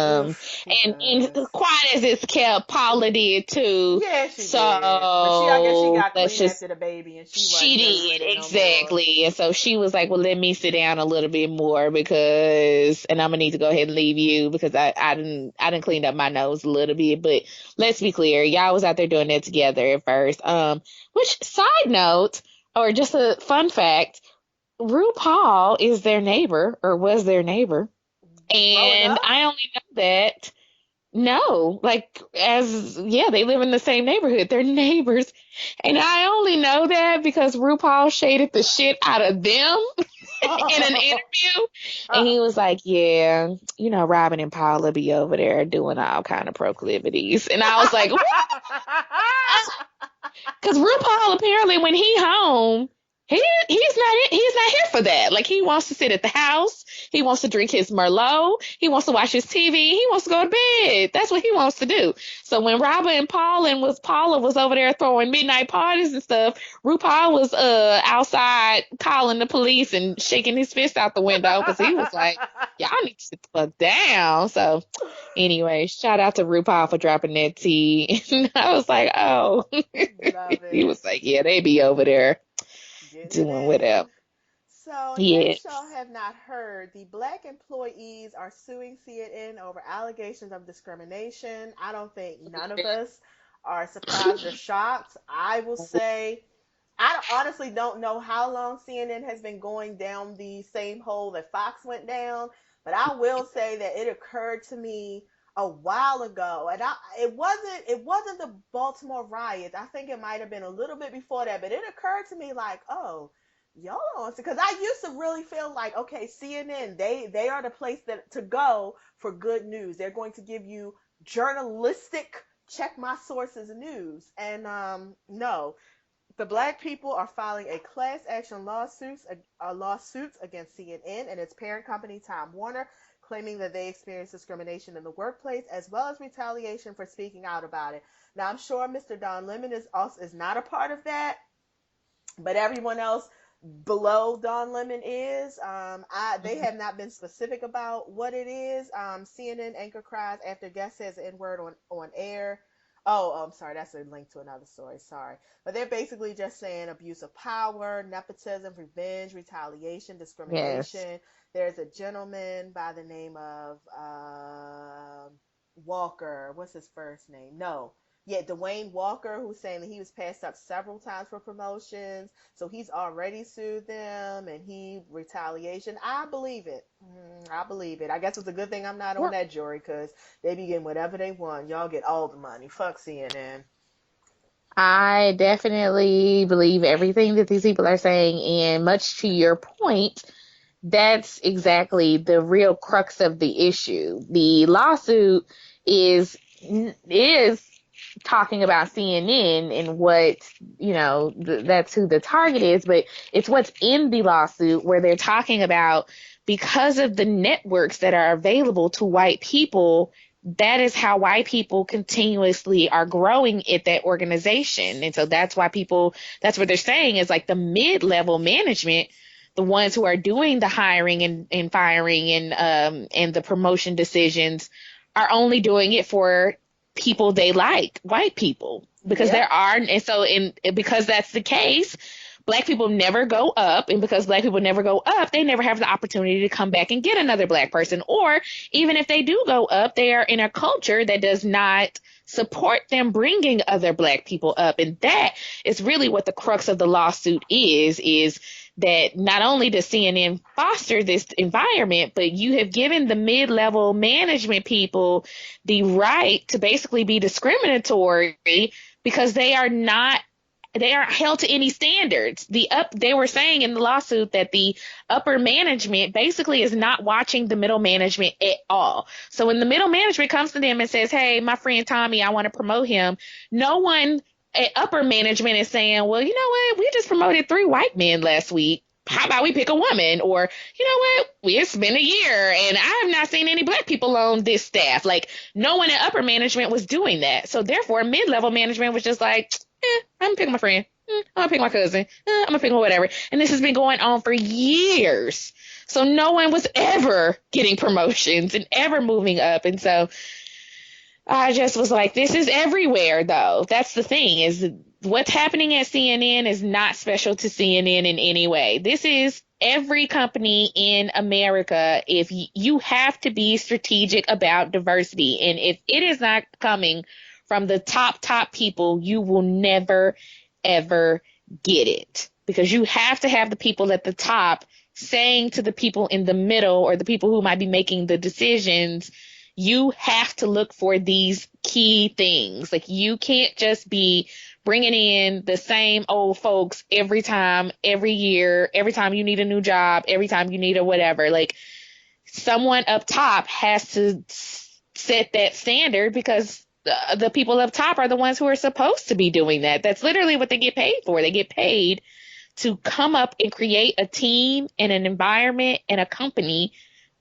Oof, he And does. quiet as it's kept, Paula did too. Yeah, she did. But I guess she So got let's clean just after the baby and she wasn't dealing she with it did, no more. exactly. And so she was like, well, let me sit down a little bit more because, and I'm gonna need to go ahead and leave you because I didn't clean up my nose a little bit. But let's be clear, y'all was out there doing that together at first. Which side note, or just a fun fact, RuPaul is their neighbor or was their neighbor. Growing And up? I only know that no, like as yeah, they live in the same neighborhood. They're neighbors. And I only know that because RuPaul shaded the shit out of them in an interview. And he was like, yeah, Robin and Paula be over there doing all kind of proclivities. And I was like, because RuPaul apparently when he home, he's not here for that. Like he wants to sit at the house, he wants to drink his Merlot, he wants to watch his TV, he wants to go to bed. That's what he wants to do. So when Robin and Paula was over there throwing midnight parties and stuff, RuPaul was outside calling the police and shaking his fist out the window because he was like, y'all need to sit the fuck down. So anyway, shout out to RuPaul for dropping that tea. And I was like, oh. Love He it. was like, yeah, they be over there Getting it doing whatever. in. So, in Yeah. case y'all have not heard, the black employees are suing CNN over allegations of discrimination. I don't think none of us are surprised or shocked. I will say, honestly don't know how long CNN has been going down the same hole that Fox went down, but I will say that it occurred to me a while ago, and it wasn't the Baltimore riots. I think it might have been a little bit before that, but it occurred to me like, oh, y'all don't, because I used to really feel like, okay, CNN, they are the place that to go for good news. They're going to give you journalistic check my sources news, and no, the black people are filing a class action lawsuits against CNN and its parent company Time Warner, claiming that they experienced discrimination in the workplace as well as retaliation for speaking out about it. Now I'm sure Mr. Don Lemon is not a part of that, but everyone else below Don Lemon is. They have not been specific about what it is. CNN anchor cries after guest says the N word on air. Oh, I'm sorry. That's a link to another story. Sorry. But they're basically just saying abuse of power, nepotism, revenge, retaliation, Yes. discrimination. There's a gentleman by the name of Walker. What's his first name? No. Yeah, Dwayne Walker, who's saying that he was passed up several times for promotions. So he's already sued them and he retaliation. I believe it. I believe it. I guess it's a good thing I'm not on Yep. that jury because they be getting whatever they want. Y'all get all the money. Fuck CNN. I definitely believe everything that these people are saying. And much to your point, that's exactly the real crux of the issue. The lawsuit is is talking about CNN and what, that's who the target is, but it's what's in the lawsuit where they're talking about because of the networks that are available to white people. That is how white people continuously are growing at that organization. And so that's what they're saying is like the mid level management, the ones who are doing the hiring and firing and the promotion decisions are only doing it for people they like, white people, because Yep. because that's the case, black people never go up, and because black people never go up, they never have the opportunity to come back and get another black person, or even if they do go up, they are in a culture that does not support them bringing other black people up. And that is really what the crux of the lawsuit is that not only does CNN foster this environment, but you have given the mid-level management people the right to basically be discriminatory because they are not they aren't held to any standards. They were saying in the lawsuit that the upper management basically is not watching the middle management at all. So when the middle management comes to them and says, "Hey, my friend Tommy, I want to promote him," no one at upper management is saying, "Well, you know what? We just promoted 3 white men last week. How about we pick a woman?" Or, you know what? It's been a year and I have not seen any black people on this staff. Like, no one at upper management was doing that. So therefore, mid-level management was just like, I'm gonna pick my friend. I'm gonna pick my cousin. I'm gonna pick whatever. And this has been going on for years. So no one was ever getting promotions and ever moving up. And so I just was like, this is everywhere, though. That's the thing, is what's happening at CNN is not special to CNN in any way. This is every company in America. If you have to be strategic about diversity, and if it is not coming from the top people, you will never, ever get it, because you have to have the people at the top saying to the people in the middle, or the people who might be making the decisions, you have to look for these key things. Like, you can't just be bringing in the same old folks every time, every year, every time you need a new job, every time you need a whatever. Like, someone up top has to set that standard, because the people up top are the ones who are supposed to be doing that. That's literally what they get paid for. They get paid to come up and create a team and an environment and a company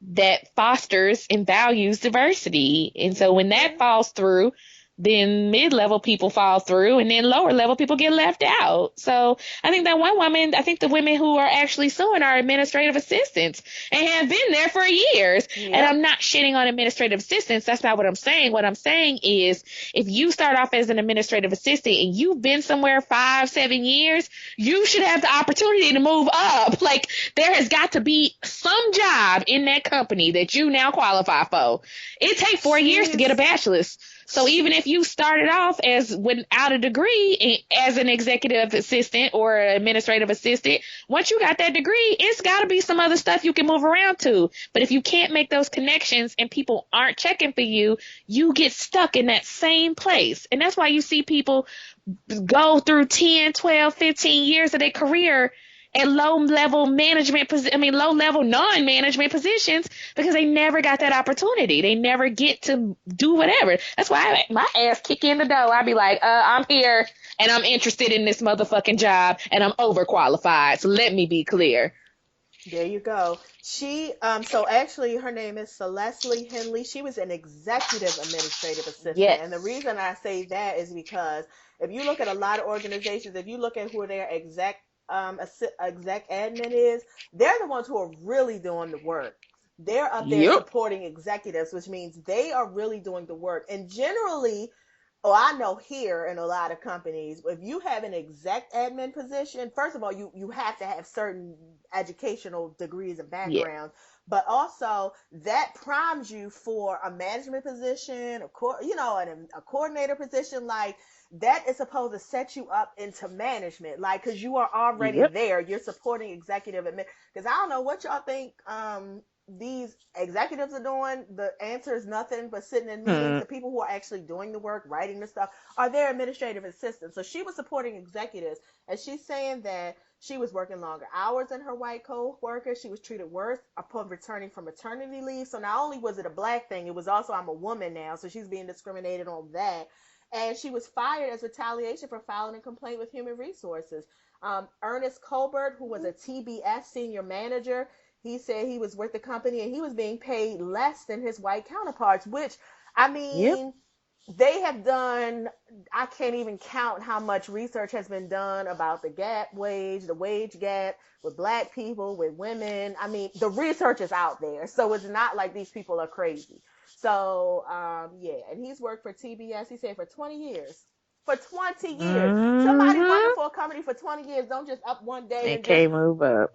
that fosters and values diversity. And so when that falls through, then mid-level people fall through, and then lower level people get left out. So I think that one woman, I think the women who are actually suing are administrative assistants and have been there for years. Yep. And I'm not shitting on administrative assistants. That's not what I'm saying. What I'm saying is, if you start off as an administrative assistant and you've been somewhere 5-7 years, you should have the opportunity to move up. Like, there has got to be some job in that company that you now qualify for. It takes 4 years to get a bachelor's. So even if you started off as without a degree as an executive assistant or an administrative assistant, once you got that degree, it's got to be some other stuff you can move around to. But if you can't make those connections and people aren't checking for you, you get stuck in that same place. And that's why you see people go through 10, 12, 15 years of their career at low-level low-level non-management positions, because they never got that opportunity. They never get to do whatever. That's why my ass kick in the door. I'd be like, I'm here and I'm interested in this motherfucking job and I'm overqualified. So let me be clear. There you go. So actually her name is Celeste Henley. She was an executive administrative assistant. Yes. And the reason I say that is because if you look at a lot of organizations, if you look at who their exec admin is, they're the ones who are really doing the work. They're up there supporting executives, which means they are really doing the work. And generally, I know here in a lot of companies, if you have an exec admin position, first of all, you have to have certain educational degrees and backgrounds, but also that primes you for a management position, a coordinator position. Like, that is supposed to set you up into management, like, because you are already there. You're supporting executive admin. Because I don't know what y'all think these executives are doing. The answer is nothing but sitting in meetings. The people who are actually doing the work, writing the stuff, are their administrative assistants. So she was supporting executives, and she's saying that she was working longer hours than her white co-workers. She was treated worse upon returning from maternity leave. So not only was it a black thing, it was also, I'm a woman now, so she's being discriminated on that. And she was fired as retaliation for filing a complaint with Human Resources. Ernest Colbert, who was a TBS senior manager, he said he was with the company and he was being paid less than his white counterparts, which, I mean, they have done, I can't even count how much research has been done about the wage gap with black people, with women. I mean, the research is out there. So it's not like these people are crazy. So, and he's worked for TBS, he said, for 20 years. For 20 years. Somebody working for a company for 20 years don't just up one day and can't move up.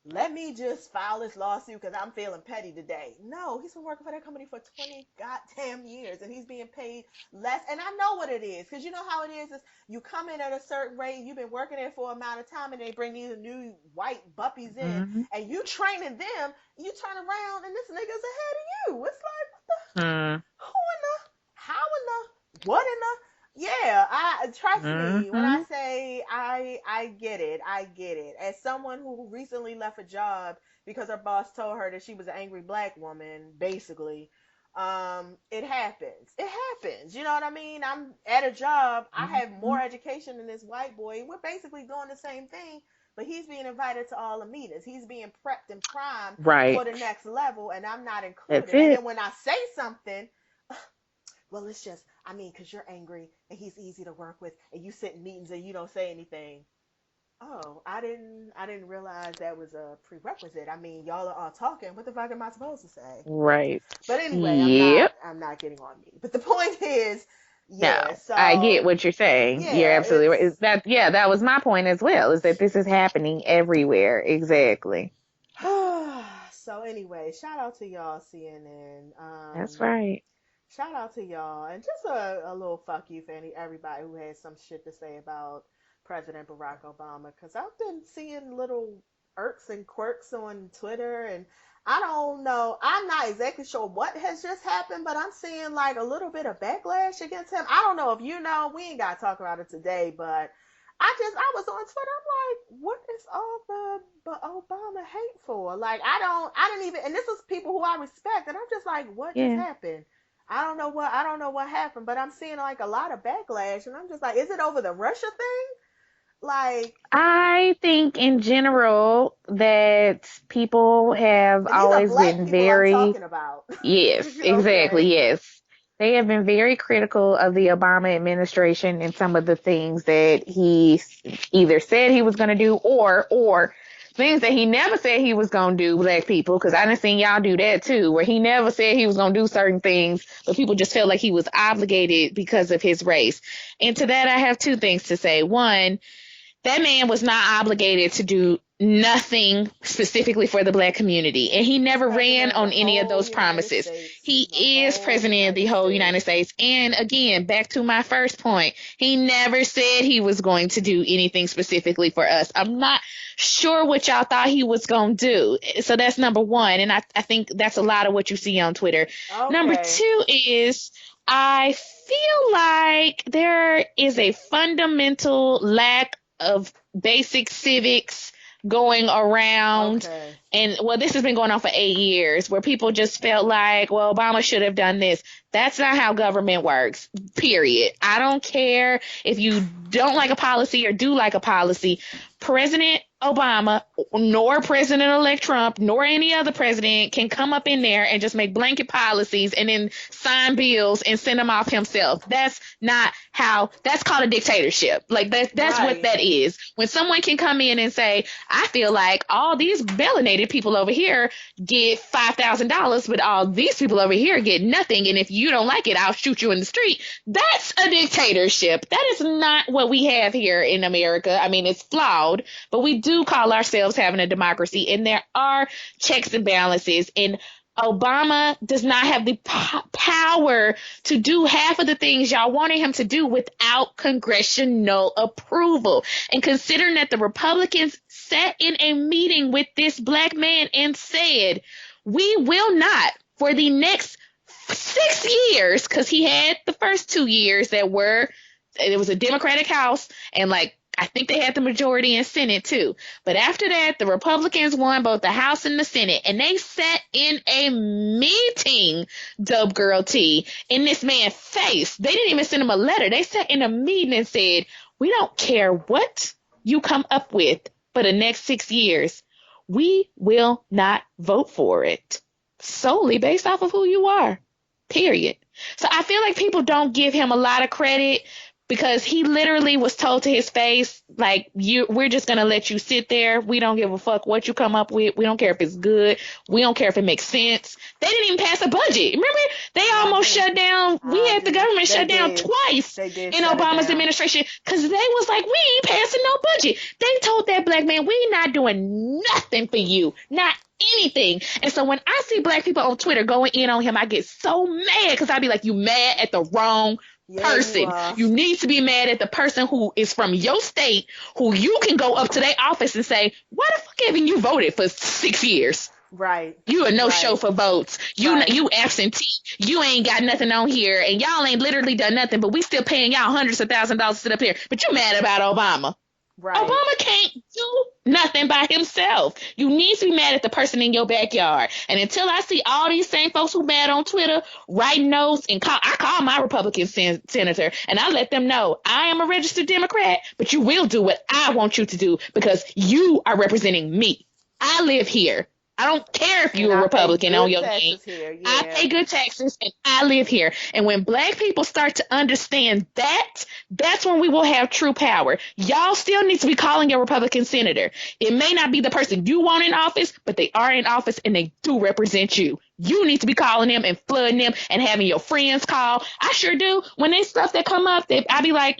Let me just file this lawsuit because I'm feeling petty today. No, he's been working for that company for 20 goddamn years and he's being paid less. And I know what it is, because you know how it is you come in at a certain rate, you've been working there for an amount of time, and they bring these new white buppies in and you training them, you turn around and this nigga's ahead of you. It's like, what the, who in the, how in the, what in the, Yeah, I trust me when I Mm-hmm. say I get it. I get it. As someone who recently left a job because her boss told her that she was an angry black woman, basically, it happens. It happens. You know what I mean? I'm at a job. I have more education than this white boy. We're basically doing the same thing, but he's being invited to all the meetings. He's being prepped and primed for Right. the next level, and I'm not That's included. And then it. when I say something, well, it's just, I mean, because you're angry and he's easy to work with, and you sit in meetings and you don't say anything. Oh, I didn't realize that was a prerequisite. I mean, y'all are all talking. What the fuck am I supposed to say? Right. But anyway, I'm not, Yep. I'm not getting on me. But the point is, yeah. No, I get So what you're saying. You're yeah, absolutely right. it's. That, yeah, that was my point as well, is that this is happening everywhere. Exactly. So anyway, shout out to y'all, CNN. That's right. Shout out to y'all, and just a little fuck you for everybody who has some shit to say about President Barack Obama, because I've been seeing little irks and quirks on Twitter, and I don't know, I'm not exactly sure what has just happened, but I'm seeing like a little bit of backlash against him. I don't know if you know, we ain't got to talk about it today, but I was on Twitter. I'm like, what is all the Obama hate for? Like, I didn't even, and this is people who I respect, and I'm just like, what just Yeah. happened? I don't know what happened, but I'm seeing like a lot of backlash, and I'm just like, is it over the Russia thing? Like, I think in general that people have and these are always black been people I'm very. talking about. Yes, exactly. Okay. Yes. They have been very critical of the Obama administration and some of the things that he either said he was going to do, or things that he never said he was going to do, black people, because I done seen y'all do that too, where he never said he was going to do certain things, but people just felt like he was obligated because of his race. And to that, I have two things to say. One, that man was not obligated to do nothing specifically for the black community. And he He's never ran president of the on any of whole those United promises. States. He The is whole president of the United whole United States. States. And again, back to my first point, he never said he was going to do anything specifically for us. I'm not sure what y'all thought he was going to do. So that's number one. And I think that's a lot of what you see on Twitter. Number Okay. two is I feel like there is a fundamental lack of basic civics going around. Okay. And well, this has been going on for 8 years, where people just felt like, well, Obama should have done this. That's not how government works, period. I don't care if you don't like a policy or do like a policy. President Obama, nor President elect Trump, nor any other president can come up in there and just make blanket policies and then sign bills and send them off himself. That's not how, that's called a dictatorship. Like that's what Right. that is. When someone can come in and say, I feel like all these melanated people over here get $5,000, but all these people over here get nothing. And if you don't like it, I'll shoot you in the street. That's a dictatorship. That is not what we have here in America. I mean, it's flawed, but we do call ourselves having a democracy, and there are checks and balances. And Obama does not have the power to do half of the things y'all wanted him to do without congressional approval. And considering that the Republicans sat in a meeting with this black man and said, we will not, for the next 6 years, because he had the first 2 years that were, it was a Democratic House, and like I think they had the majority in Senate too. But after that, the Republicans won both the House and the Senate, and they sat in a meeting, Dub Girl T, in this man's face. They didn't even send him a letter. They sat in a meeting and said, we don't care what you come up with for the next 6 years. We will not vote for it solely based off of who you are. Period. So I feel like people don't give him a lot of credit because he literally was told to his face, like, we're just going to let you sit there. We don't give a fuck what you come up with. We don't care if it's good. We don't care if it makes sense. They didn't even pass a budget. Remember, they I almost do. shut down. We I had the do. government They shut down did. twice They did in shut it Obama's down. administration because they was like, we ain't passing no budget. They told that black man, we not doing nothing for you. Not anything. And so when I see black people on Twitter going in on him, I get so mad because I be like, you mad at the wrong Yeah, you person. are. You need to be mad at the person who is from your state, who you can go up to their office and say, why the fuck haven't you voted for 6 years? Right. You a no show Right. for votes. Right. You absentee. You ain't got nothing on here, and y'all ain't literally done nothing. But we still paying y'all hundreds of $1,000 to sit up here. But you mad about Obama? Right. Obama can't do nothing by himself. You need to be mad at the person in your backyard. And until I see all these same folks who mad on Twitter writing notes and I call my Republican senator and I let them know I am a registered Democrat, but you will do what I want you to do because you are representing me. I live here. I don't care if And you're a I pay Republican on good your name. taxes here. I Yeah. pay good taxes and I live here. And when black people start to understand that, that's when we will have true power. Y'all still need to be calling your Republican senator. It may not be the person you want in office, but they are in office and they do represent you. You need to be calling them and flooding them and having your friends call. I sure do. When there's stuff that come up, I be like,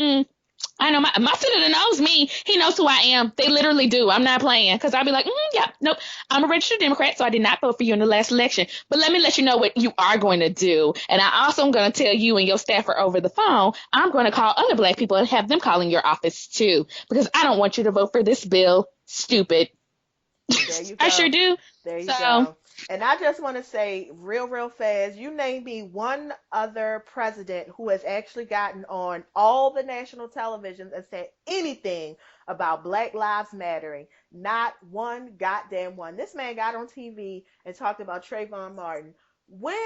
I know my senator knows me. He knows who I am. They literally do. I'm not playing because I'll be like, yeah, nope. I'm a registered Democrat, so I did not vote for you in the last election. But let me let you know what you are going to do. And I also am going to tell you and your staffer over the phone, I'm going to call other black people and have them calling your office too because I don't want you to vote for this bill. Stupid. There you I sure go. do. There you So, go. And I just want to say, real fast, you name me one other president who has actually gotten on all the national televisions and said anything about Black Lives Mattering. Not one goddamn one. This man got on TV and talked about Trayvon Martin. When,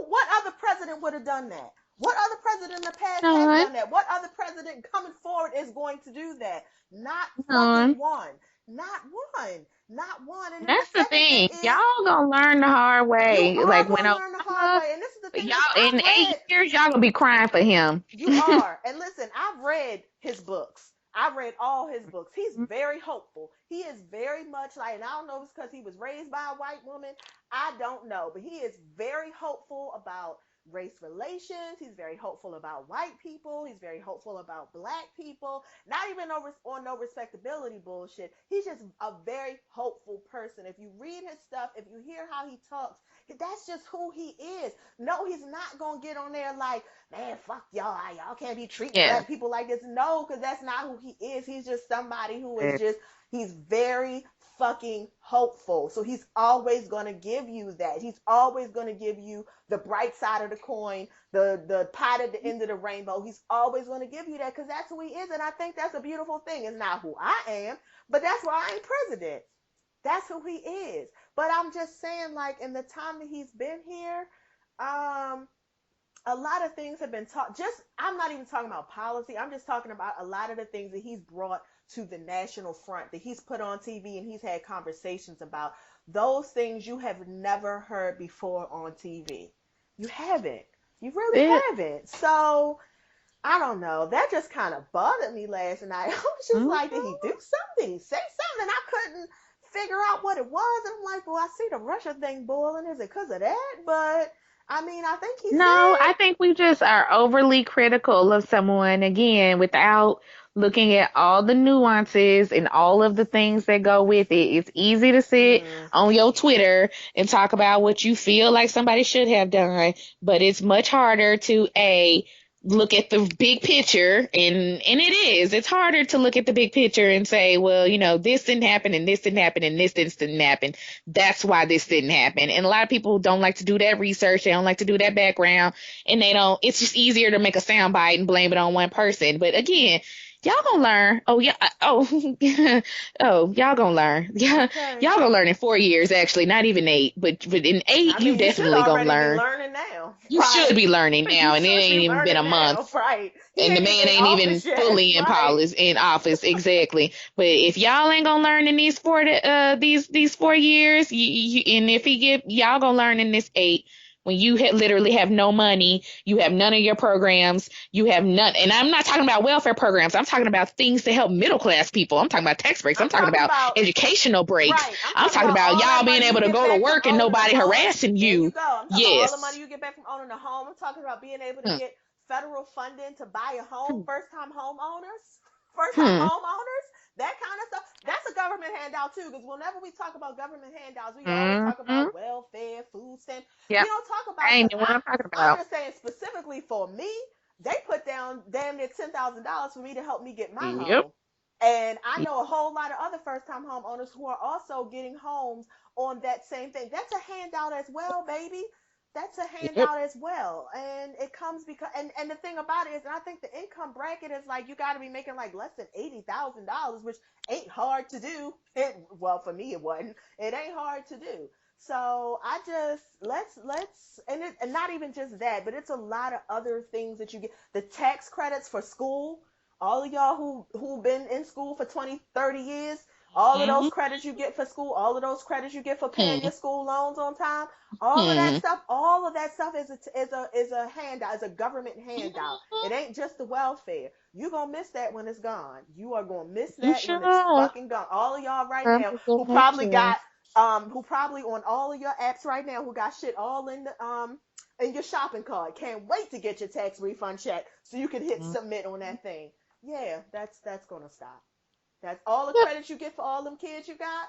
what other president would have done that? What other president in the past has no, done that? What other president coming forward is going to do that? Not no. fucking one. Not one. Not one. And then the That's the second thing thing. is, Y'all gonna learn the hard you way. are Like when going to learn the hard Obama, way. And this is the thing is, y'all in I've read, 8 years, y'all gonna be crying for him. you are. And listen, I've read his books. I've read all his books. He's very hopeful. He is very much like, and I don't know if it's because he was raised by a white woman. I don't know. But he is very hopeful about race relations. He's very hopeful about white people. He's very hopeful about black people. Not even on no respectability bullshit. He's just a very hopeful person. If you read his stuff, if you hear how he talks, that's just who he is. No, he's not going to get on there like, man, fuck y'all. Y'all can't be treating Yeah. black people like this. No, because that's not who he is. He's just somebody who is Yeah. just, he's very fucking hopeful. So he's always going to give you that. He's always going to give you the bright side of the coin, the pot at the end of the rainbow. He's always going to give you that because that's who he is. And I think that's a beautiful thing. It's not who I am, but that's why I ain't president. That's who he is. But I'm just saying, like, in the time that he's been here, um, a lot of things have been taught. Just, I'm not even talking about policy. I'm just talking about a lot of the things that he's brought to the national front, that he's put on TV and he's had conversations about. Those things you have never heard before on TV. You haven't. You really It, haven't. So I don't know. That just kind of bothered me last night. I was just like, did he mhm. do something? Did he say something? I couldn't figure out what it was. And I'm like, well, I see the Russia thing boiling. Is it because of that? But I mean, I think he No, said, I think we just are overly critical of someone again without looking at all the nuances and all of the things that go with it. It's easy to sit mm, on your Twitter and talk about what you feel like somebody should have done, but it's much harder to look at the big picture and it's harder to look at the big picture and say, well, this didn't happen and this didn't happen and this didn't happen. That's why this didn't happen. And a lot of people don't like to do that research. They don't like to do that background. And they don't, it's just easier to make a soundbite and blame it on one person. But again, y'all gonna learn. Oh, yeah. Oh, oh, y'all gonna learn. Yeah. okay. Y'all gonna learn in 4 years, actually, not even 8. But in 8, I you mean, you should definitely gonna already be learn. learning now, You should right? be learning You now. And it should ain't be even been a learning month. now, right? He And the ain't even man in ain't even office yet, fully right? in office exactly. But if y'all ain't gonna learn in these 4 years, and if he get y'all gonna learn in this 8, when you literally have no money, you have none of your programs, you have none. And I'm not talking about welfare programs. I'm talking about things to help middle class people. I'm talking about tax breaks. I'm I'm talking talking about about, educational breaks. right. I'm I'm talking talking about about all that y'all being money able you to get go to back from work and owning a nobody home. harassing There you you. go. I'm talking about all the money Yes. you get back from owning a home. I'm talking about being able to Hmm. get federal funding to buy a home, Hmm. first time homeowners, first time Hmm. homeowners, that kind of stuff. That's a government handout too, because whenever we talk about government handouts, we always talk Hmm. about welfare, food stamps. We Yep. don't talk I about the, ain't what I'm talking I'm about. just saying specifically for me, they put down damn near $10,000 for me to help me get my Yep. home. And I know a whole lot of other first time homeowners who are also getting homes on that same thing. That's a handout as well, baby. That's a Yep. handout as well. And it comes because, and the thing about it is, and I think the income bracket is like, you got to be making like less than $80,000, which ain't hard to do. Well, for me, it wasn't. It ain't hard to do. So I just, and not even just that, but it's a lot of other things that you get. The tax credits for school, all of y'all who been in school for 20, 30 years, all of those Mhm. credits you get for school, all of those credits you get for paying Hmm. your school loans on time, Hmm. all of that stuff is a handout, is a government handout. It ain't just the welfare. You gonna miss that when it's gone. You are gonna miss You that when sure it's are. fucking gone. All of y'all right I'm now who gonna probably sure. got who probably on all of your apps right now who got shit all in your shopping cart. Can't wait to get your tax refund check so you can hit Mhm. submit on that thing. Yeah, that's gonna stop. That's all the Yep. credits you get for all them kids you got.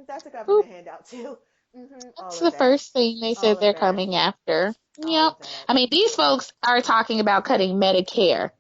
That's a Oop. government handout too. All That's of the that. first thing they All said of they're that. coming after. All Yep. of that. I mean, these folks are talking about cutting Medicare.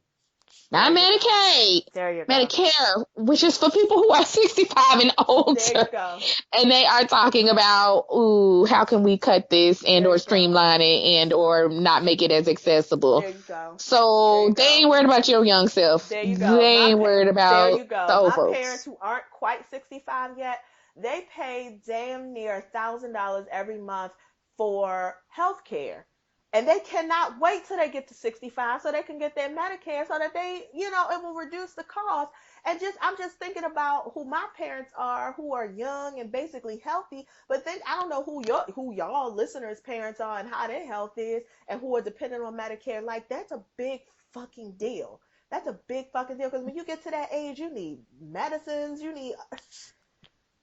There Not you go. Medicaid. There you go. Medicare, which is for people who are 65 and There you older. go. And they are talking about, ooh, how can we cut this and There or you go. streamline it and or not make it as accessible. There you go. There So you they go. ain't worried about your young self. There you go. They ain't worried There about you go. the old My parents folks. who aren't quite 65 yet, they pay damn near $1,000 every month for health care. And they cannot wait till they get to 65 so they can get their Medicare so that it will reduce the cost. And I'm just thinking about who my parents are, who are young and basically healthy, but then I don't know who y'all listeners' parents are and how their health is and who are dependent on Medicare. Like that's a big fucking deal. That's a big fucking deal because when you get to that age, you need medicines, you need.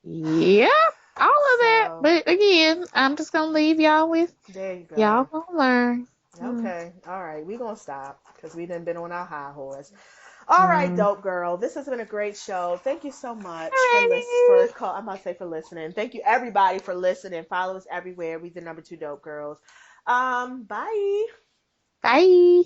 Yeah, all of that. So But again, I'm just gonna leave y'all with there you y'all go. gonna learn. Mm, Okay, all right, we gonna stop because we done been on our high horse. All right, mm. dope girl, this has been a great show. Thank you so much for Alrighty. call. I'm about to say for listening. Thank you everybody for listening. Follow us everywhere. We the number two dope girls. Bye. Bye.